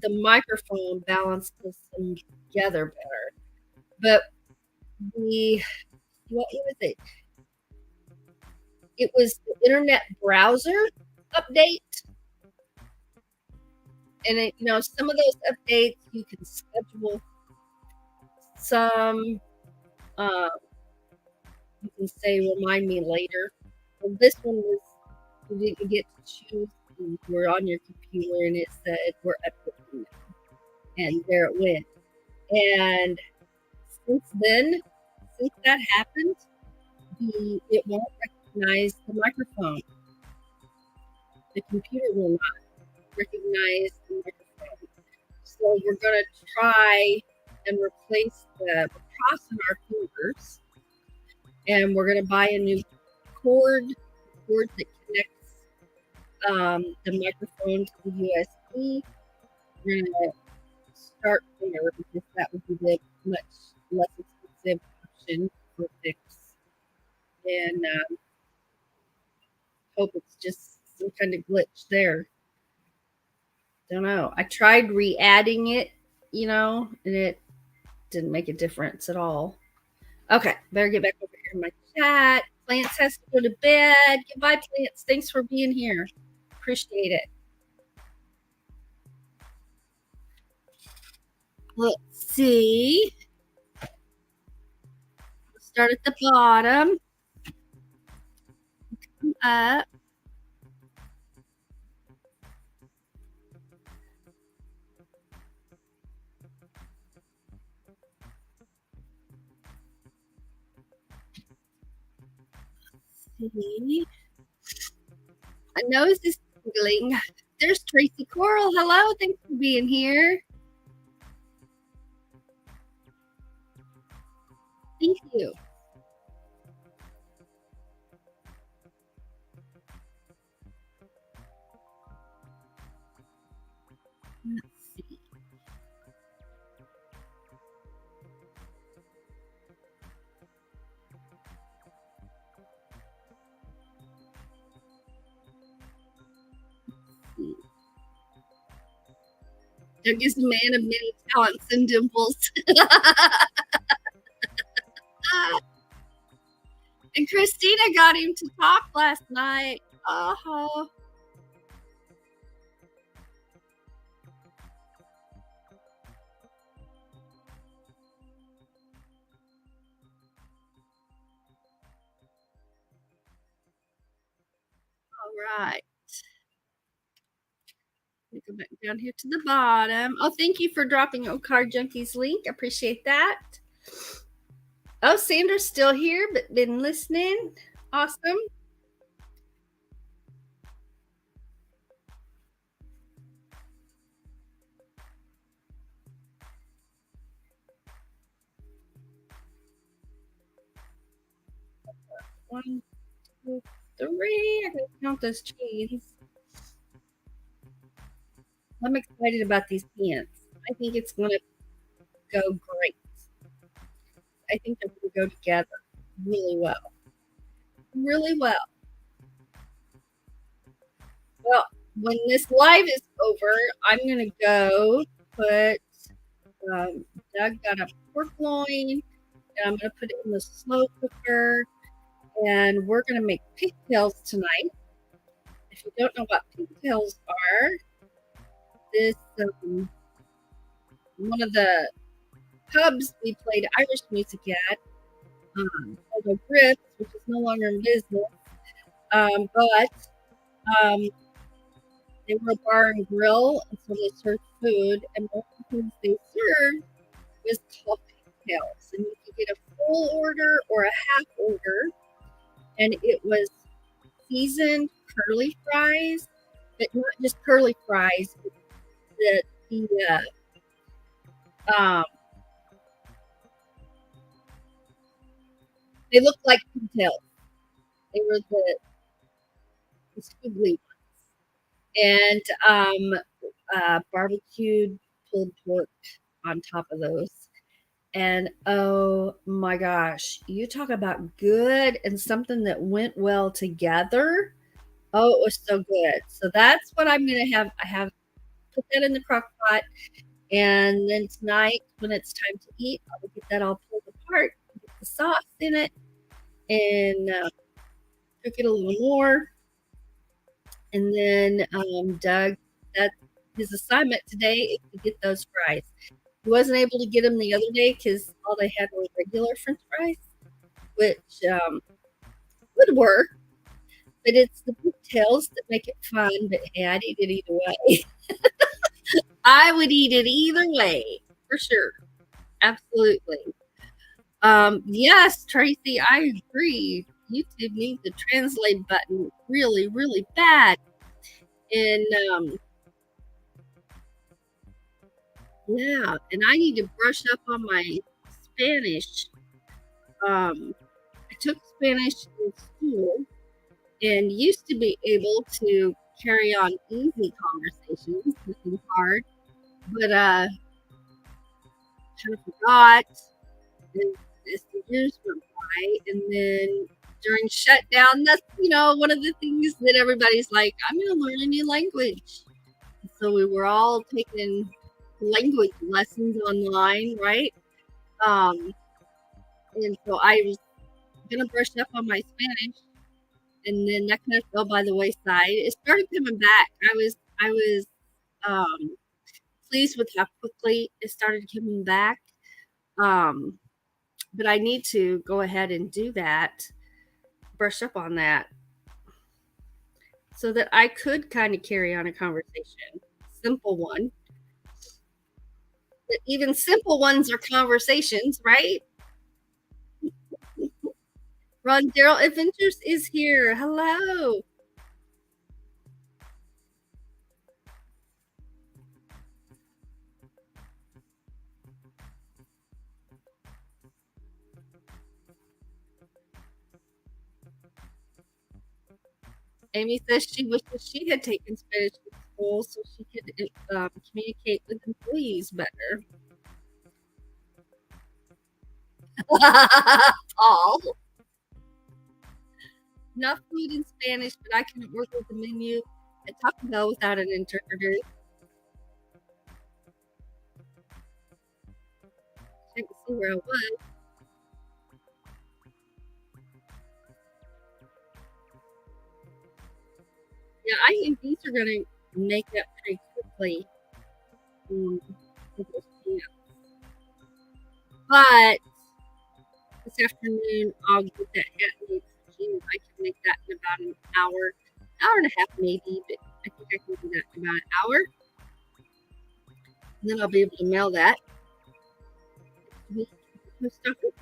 the microphone balances them together better. But the what was it? It was the internet browser update. And some of those updates you can schedule. Some uh, you can say remind me later. Well, this one was you didn't get to choose. We're on your computer, and it said we're updating now, and there it went. And since that happened, it won't recognize the microphone. The computer will not recognize the microphone. So we're gonna try and replace the crossing our fingers, and we're gonna buy a new cord that connects the microphone to the USB. We're gonna start there because that would be the much less expensive option for fix. And hope it's just some kind of glitch there. Don't know. I tried re-adding it, and it didn't make a difference at all. Okay, better get back over here in my chat. Plants has to go to bed. Goodbye, Plants. Thanks for being here. Appreciate it. Let's see. Start at the bottom. Come up. See. My nose is tingling. There's Tracy Coral. Hello. Thanks for being here. Thank you. Let's see. Doug is a man of many talents and dimples. And Christina got him to talk last night. Uh-huh. right. Let me go back down here to the bottom. Oh, thank you for dropping Card Junkies link. Appreciate that. Oh, Sandra's still here, but been listening. Awesome. One, two, three. I gotta count those chains. I'm excited about these pants. I think it's gonna go great. I think they're gonna go together really well. Really well. Well, when this live is over, I'm gonna go put Doug got a pork loin, and I'm gonna put it in the slow cooker, and we're gonna make pigtails tonight. If you don't know what pigtails are, this one of the pubs we played Irish music at, called Grips, which is no longer in business, but they were a bar and grill, and so they served food, and one of the things they served was called pigtails, and you could get a full order or a half order, and it was seasoned curly fries, but not just curly fries. The they looked like pigtails. They were the squiggly ones, and barbecued pulled pork on top of those. And oh my gosh, you talk about good and something that went well together. Oh, it was so good. So that's what I'm gonna have. I have put that in the crock pot, and then tonight when it's time to eat, I'll get that all pulled apart, get the sauce in it, and cook it a little more. And then Doug, that his assignment today is to get those fries. He wasn't able to get them the other day because all they had were regular French fries, which would work. But it's the pigtails that make it fun. But hey, I'd eat it either way. I would eat it either way, for sure. Absolutely. Yes, Tracy, I agree. YouTube needs a translate button really, really bad. And yeah, and I need to brush up on my Spanish. I took Spanish in school and used to be able to carry on easy conversations, nothing hard, but kind of forgot as the years went by. And then during shutdown, that's one of the things that everybody's like, I'm going to learn a new language. So we were all taking language lessons online, right? And so I was going to brush up on my Spanish, and then that kind of fell by the wayside. It started coming back. I was pleased with how quickly it started coming back. But I need to go ahead and do that, brush up on that, so that I could kind of carry on a conversation. Simple one. But even simple ones are conversations, right? Ron Daryl Adventures is here. Hello. Amy says she wishes she had taken Spanish in school so she could communicate with employees better. Paul. Enough food in Spanish, but I couldn't work with the menu at Taco Bell without an interpreter. Check to see where I was. Yeah, I think these are going to make up pretty quickly. But this afternoon, I'll get that hat made for June. I can make that in about an hour. hour and a half maybe, but I think I can do that in about an hour. And then I'll be able to mail that. Post office.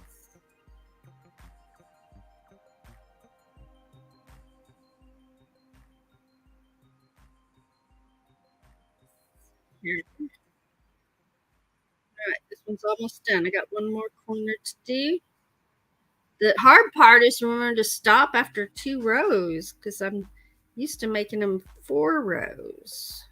Here. All right, this one's almost done. I got one more corner to do. The hard part is remembering to stop after 2 rows because I'm used to making them 4 rows.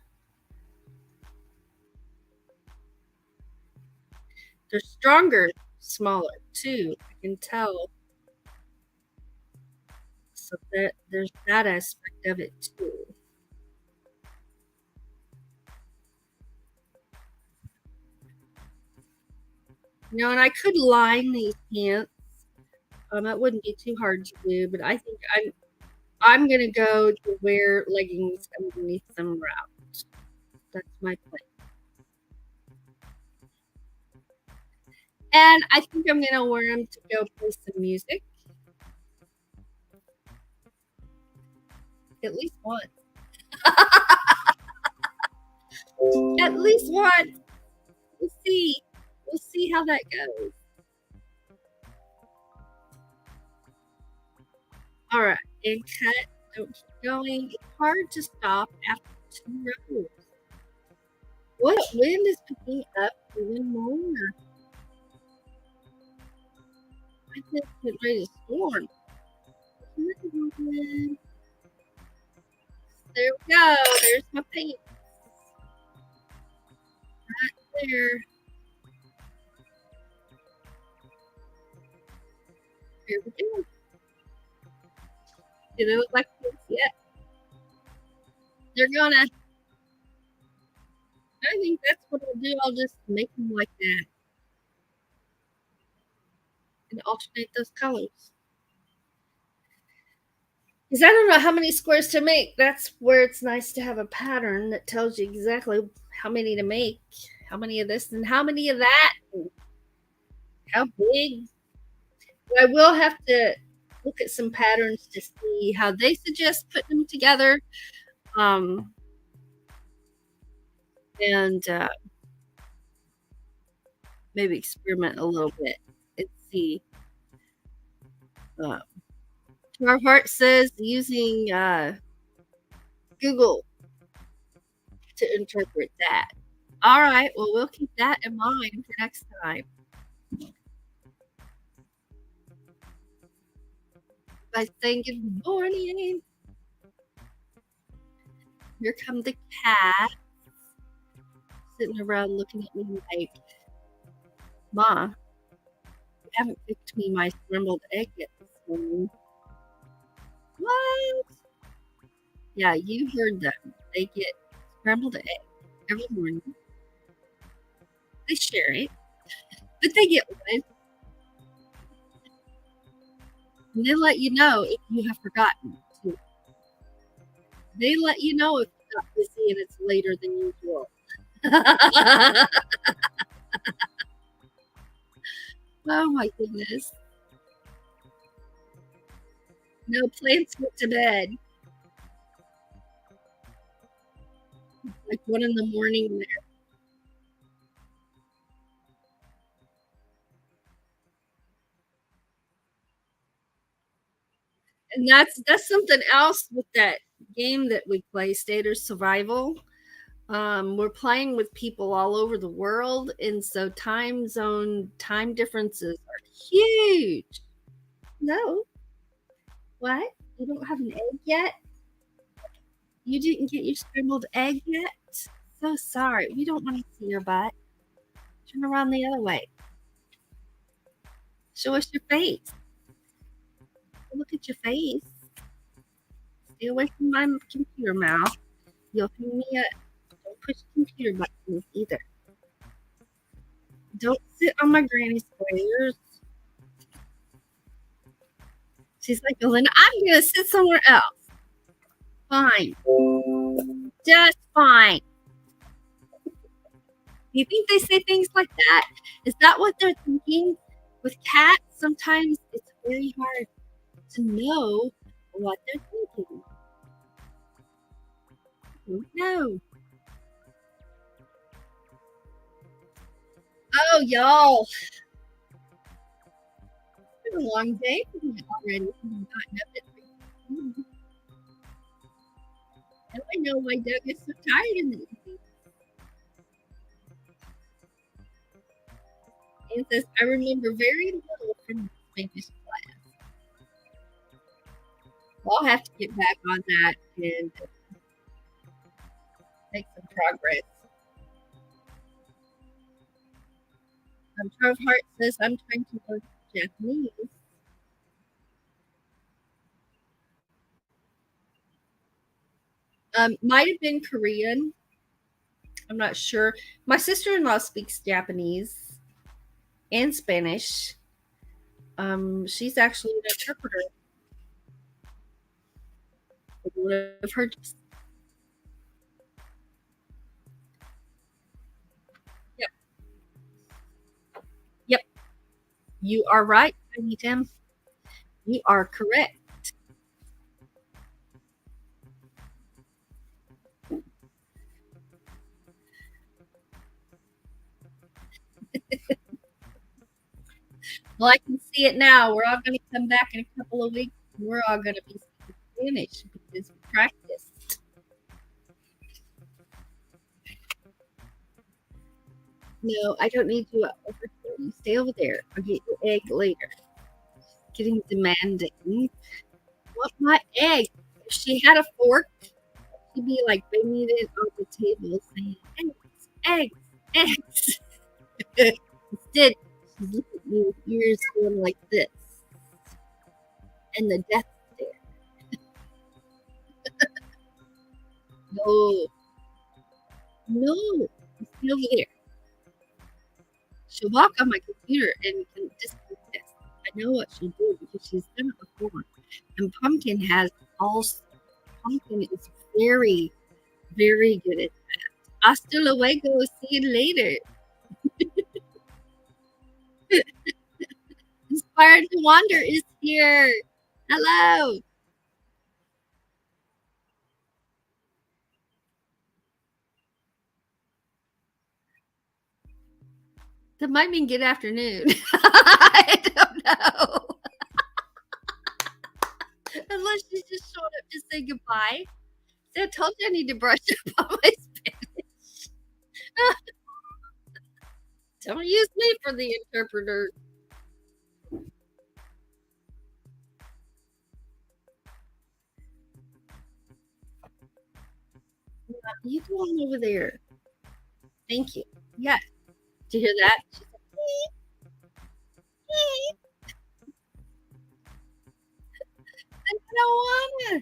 They're stronger, smaller too. I can tell. So that there's that aspect of it too. You know, and I could line these pants. That wouldn't be too hard to do, but I think I'm gonna go to wear leggings underneath them wrapped. That's my plan. And I think I'm gonna wear them to go play some music. At least once. At least once. We'll see. We'll see how that goes. All right, and cut. Don't keep going. It's hard to stop after 2 rows. What wind is picking up even more? I think it's ready to storm. There we go. There's my paint. Right there. Here we go. Do they look like this yet? They're gonna. I think that's what I'll do. I'll just make them like that and alternate those colors. Because I don't know how many squares to make. That's where it's nice to have a pattern that tells you exactly how many to make, how many of this and how many of that, and how big. I will have to look at some patterns to see how they suggest putting them together. And maybe experiment a little bit and see. Our heart says using Google to interpret that. All right, well, we'll keep that in mind for next time. By saying good morning. Here come the cat sitting around looking at me like, Ma, you haven't cooked me my scrambled egg yet this morning. What? Yeah, you heard them. They get scrambled egg every morning. They share it, but they get one. And they let you know if you have forgotten to. They let you know if you got busy and it's later than usual. Oh my goodness. No, plants went to bed. Like 1 in the morning there. And that's something else with that game that we play, Stater Survival. We're playing with people all over the world, and so time differences are huge. No, what? You don't have an egg yet? You didn't get your scrambled egg yet? So sorry. We don't want to see your butt. Turn around the other way. Show us your face. Look at your face. Stay away from my computer mouth. You'll hang me up. Don't push computer buttons either. Don't sit on my granny squares. She's like, Belinda, I'm going to sit somewhere else. Fine. Just fine. You think they say things like that? Is that what they're thinking? With cats, sometimes it's very hard to know what they're thinking. No. Oh, y'all. It's been a long day for me already. I've gotten up at 3 Now I know why Doug is so tired in the evening. And says, I remember very little from Spanish class. Well, I'll have to get back on that and make some progress. Trove Heart says, I'm trying to learn Japanese. Might have been Korean. I'm not sure. My sister-in-law speaks Japanese and Spanish. She's actually an interpreter. Of her. Yep. Yep. You are right, Tiny Tim. You are correct. Well, I can see it now. We're all going to come back in a couple of weeks. And we're all going to be speaking Spanish because we practiced. No, I don't need you over here. You stay over there. I'll get your egg later. Getting demanding. Want my egg? If she had a fork, she'd be like banging it on the table saying, eggs, eggs, eggs. Instead, she's looking at me with ears going like this. And the death stare. No, no, stay over there. She'll walk on my computer and can disconnect this. I know what she'll do because she's done it before. And Pumpkin is very, very good at that. Hasta luego. See you later. Inspired to Wander is here. Hello. That might mean good afternoon. I don't know. Unless she just showed up to say goodbye. See, I told you I need to brush up on my Spanish. Don't use me for the interpreter. You go on over there. Thank you. Yes. Did you hear that? She said, I don't wanna.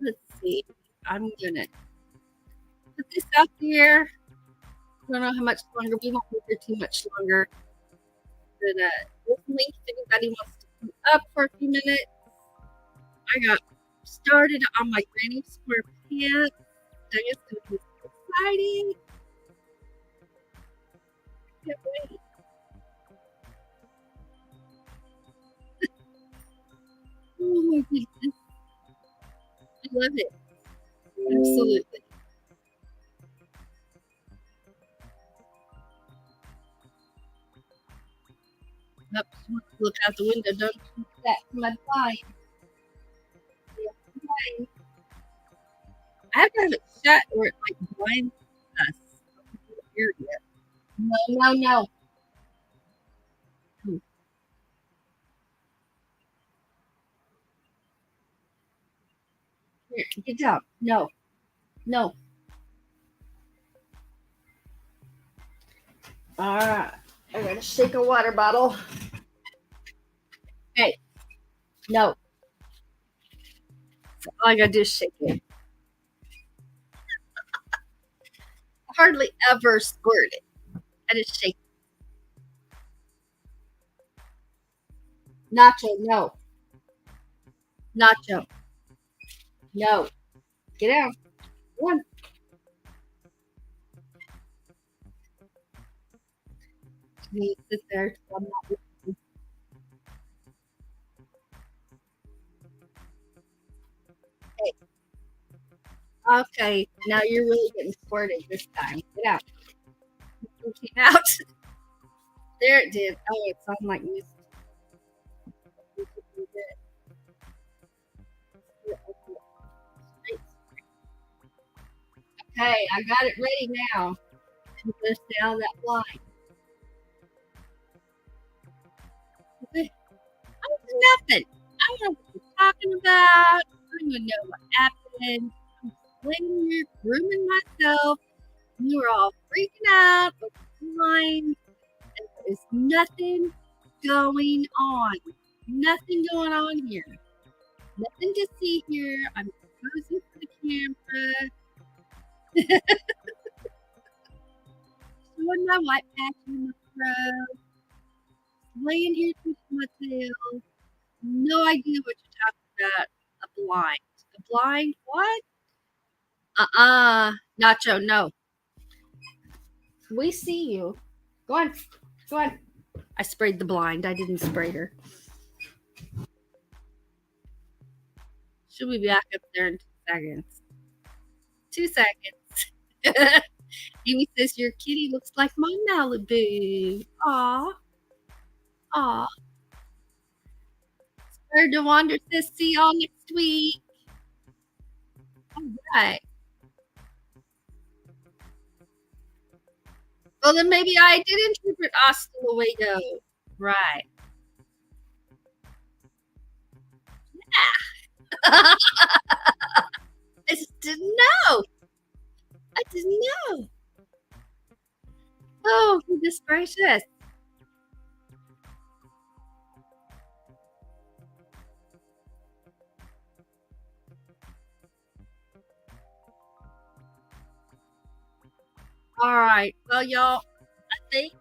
Let's see. I'm gonna put this out there. I don't know how much longer. We won't be here too much longer. But this link, if anybody wants to come up for a few minutes, I got started on my Granny Square pants. I guess it's gonna be so exciting. Can't wait. Oh my goodness. I love it. Absolutely. Yep. Look out the window. Don't look that to my blind. Yeah, I have to have it shut or it like blinds us. Here yet. No, no, no. Here, get down. No, no. All right. I gotta shake a water bottle. Hey, no. All I gotta do is shake it. I hardly ever squirt it. I just shake it. Nacho, no. Nacho, no. Get out. One. You sit there. I'm not listening. Okay, now you're really getting squirted this time. Get out. Get out. There it did. Oh, it's on like mist. Okay, I got it ready now. I'm gonna stay out of that blind. Okay. Oh, nothing. I don't know what you're talking about. I don't even know what happened. I'm laying here grooming myself. You were all freaking out with the blind. And there is nothing going on. Nothing going on here. Nothing to see here. I'm posing for the camera. Showing my white patch on my throat. Laying here twitching my tail. No idea what you're talking about. A blind. A blind what? Nacho, no. We see you. Go on. Go on. I sprayed the blind. I didn't spray her. She'll be back up there in 2 seconds. 2 seconds. Amy says your kitty looks like my Malibu. Aw. Aw. Sir DeWander says see y'all next week. All right. Well, then maybe I did interpret hasta luego. Right. Yeah. I just didn't know. I didn't know. Oh, goodness gracious. All right. Well, y'all, I think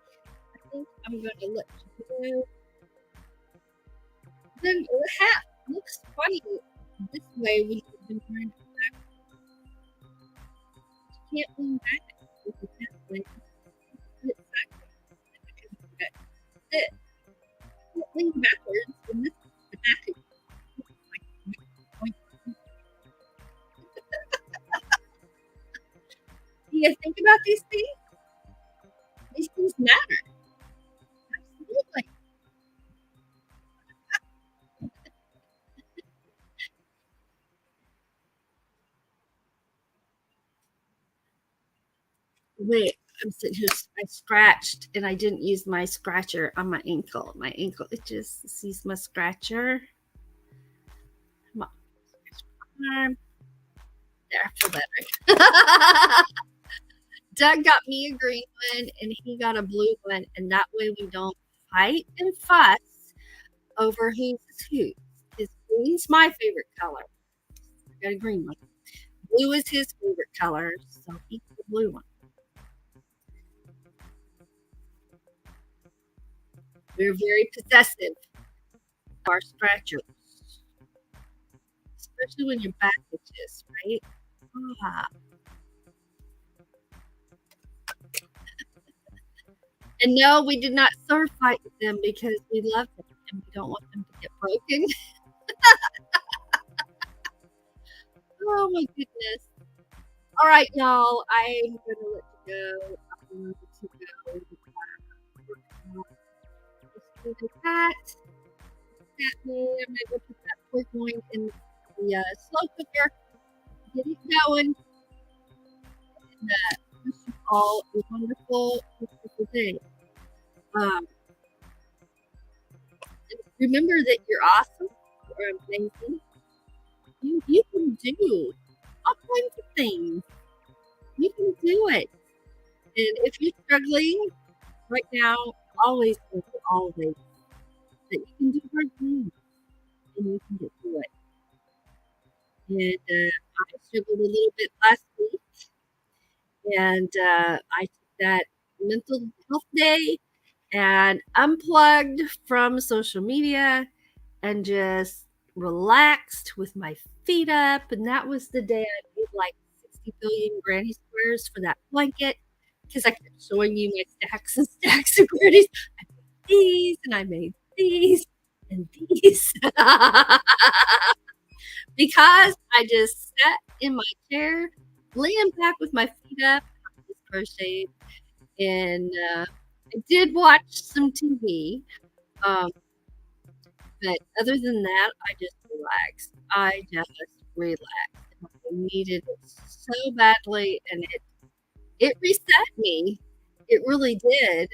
I'm gonna let you go. Then the hat looks funny this way when you've been trying to back. You can't lean back with the hat like it back. It. You can't lean backwards and this the back is like do you think about these things? These things matter. Absolutely. Wait, I'm sitting here. I scratched and I didn't use my scratcher on my ankle. My ankle itches. Sees my scratcher. My arm. There, I feel better. Doug got me a green one and he got a blue one, and that way we don't fight and fuss over who's who. His green's my favorite color. I got a green one. Blue is his favorite color, so he's the blue one. We're very possessive of our scratchers, especially when your back itches, right? Ah. And no, we did not sword fight with them because we love them and we don't want them to get broken. Oh my goodness. All right, y'all. I'm gonna let you go. I'm going to go. Just do that. I'm gonna go put that pork loin in the slow cooker. Get it going. And wish you all a wonderful, wonderful day. Um, remember that you're awesome. You're amazing. You can do all kinds of things. You can do it. And if you're struggling right now, always always that you can do hard things and you can get through it. And I struggled a little bit last week, and I took that mental health day and unplugged from social media and just relaxed with my feet up. And that was the day I made like 60 billion granny squares for that blanket because I kept showing you my stacks and stacks of grannies. I made these and I made these and these. because I just sat in my chair, laying back with my feet up, just crocheted, and I did watch some TV. Um, but other than that, I just relaxed. I just relaxed. I needed it so badly, and it reset me. It really did.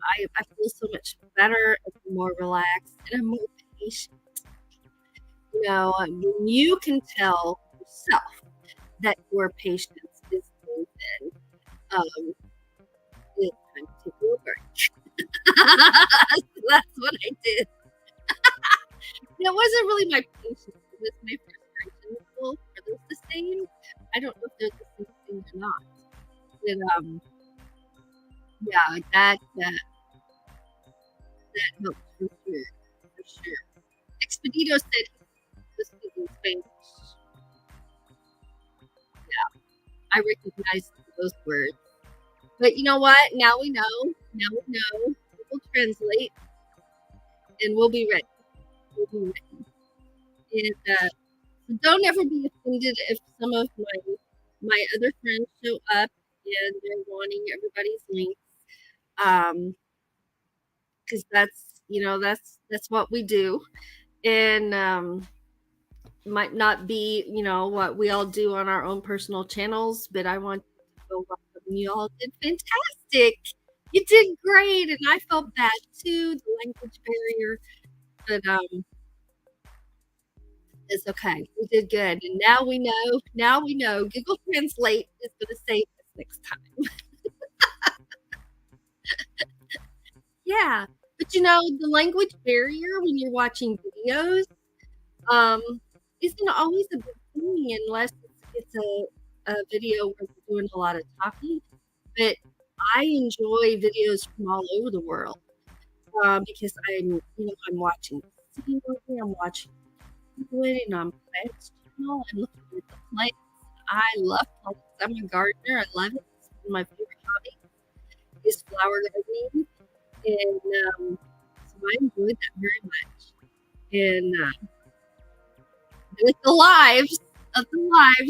I feel so much better. I'm more relaxed, and I'm more patient. When you can tell yourself that your patience is limited, um, it's time to take a break. So that's what I did. And it wasn't really my patience, it was my frustration level. Are those the same? I don't know if they're the same thing or not. But yeah, that helps for sure, for sure. Expedito said he was speaking Spanish. Yeah, I recognize those words. But you know what? Now we know. Now we know. We'll translate, and we'll be ready. We'll be ready. And so don't ever be offended if some of my other friends show up and they're wanting everybody's links. Because that's what we do, and might not be what we all do on our own personal channels. But I want to go welcome you all. Did fantastic. You did great, and I felt bad too. The language barrier, but it's okay. We did good, and now we know. Now we know. Google Translate is going to save us next time. Yeah, but the language barrier when you're watching videos um, isn't always a big thing unless it's a video where we're doing a lot of talking. But I enjoy videos from all over the world because I'm watching scenery, I'm watching wood, and on plants channel. I'm looking at the plants. I love plants. I'm a gardener. I love it. It's one of my favorite hobbies is flower gardening, and so I enjoyed that very much. And with the lives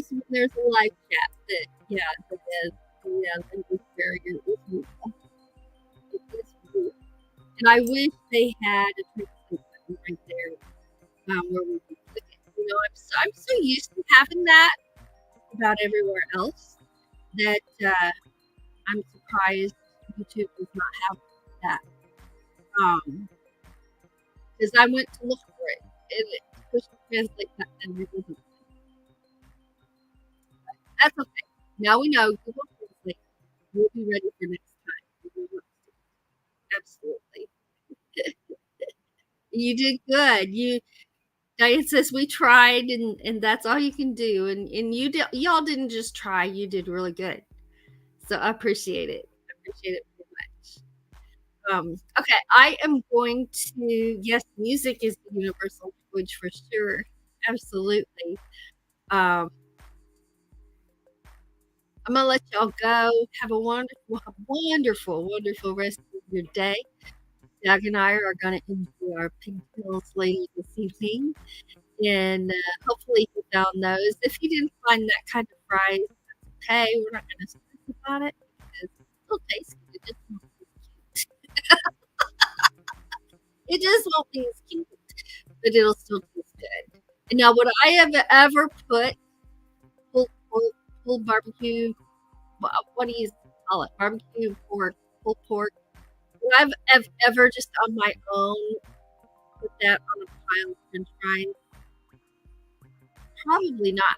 when there's a live chat, that yeah, the language barrier is real. It is real. And I wish they had a translate button right there where we could click it. I'm so used to having that about everywhere else that I'm surprised YouTube does not have that. Because I went to look for it and it pushed the translate button and it wasn't. That's okay. Now we know Google Translate. We'll be ready for next time. Absolutely. You did good. Diane says we tried, and that's all you can do. And y'all didn't just try. You did really good. So I appreciate it. I appreciate it very much. Okay, I am going to. Yes, music is the universal language for sure. Absolutely. Um, I'm gonna let y'all go. Have a wonderful, wonderful rest of your day. Doug and I are going to enjoy our pigtails lady this evening, and hopefully he found those. If he didn't find that kind of fries, that's okay. We're not going to stress about it because it still tastes good. It just won't be as cute, but it'll still taste good. And now, would I have ever put pulled barbecue? What do you call it? Barbecue pork, pulled pork. Would I have ever just on my own put that on a pile of French fries? Probably not.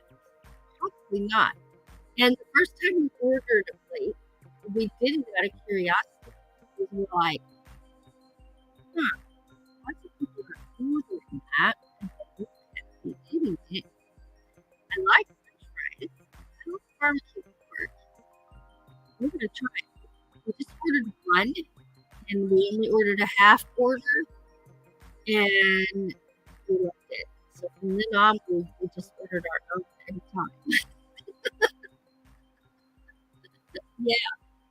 Probably not. And the first time we ordered a plate, we did it out of curiosity. We were like, huh, why do people are ordering that and eating it? I like French fries. I love barbecue pork. We're gonna try it. We just ordered one, and we only ordered a half order, and we loved it. So from then on, we just ordered our own every time. Yeah,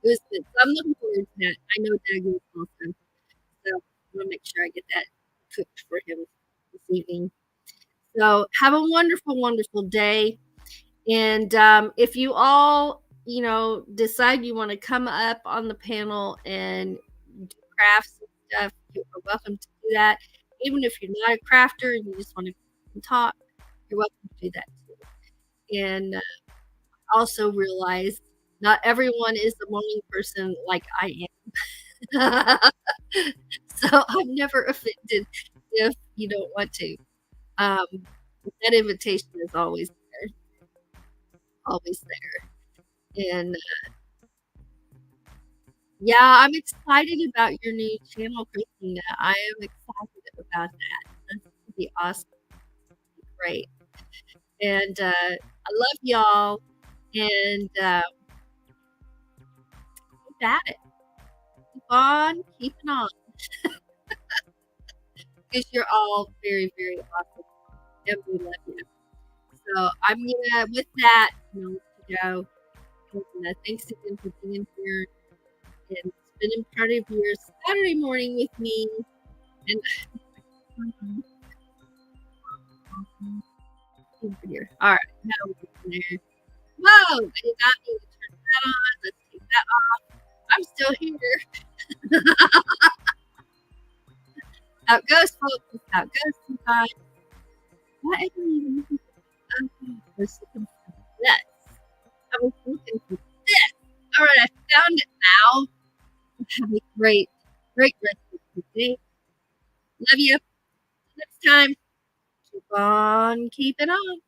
it was good. So I'm looking forward to that. I know Doug is also. So I'm gonna make sure I get that cooked for him this evening. So have a wonderful, wonderful day. And if you all, decide you want to come up on the panel and do crafts and stuff, you are welcome to do that. Even if you're not a crafter and you just want to talk, you're welcome to do that too. And also realize not everyone is the morning person like I am. So I'm never offended if you don't want to. Um, that invitation is always there. And yeah, I'm excited about your new channel, Christina. I am excited about that. That's gonna be awesome. Great. And I love y'all. And keep at it. Keep on keeping on. Because you're all very, very awesome. And we love you. So I'm gonna with that, let you go. And thanks again for being here and spending part of your Saturday morning with me. And all right, now we're there. Whoa, I did not mean to turn that on. Let's take that off. I'm still here. How it goes, folks. That's how it goes sometimes. What am I even looking for? I was looking for this. I was looking for this. All right, I found it now. Have a great, great rest of the day. Love you. Next time, keep on keeping on.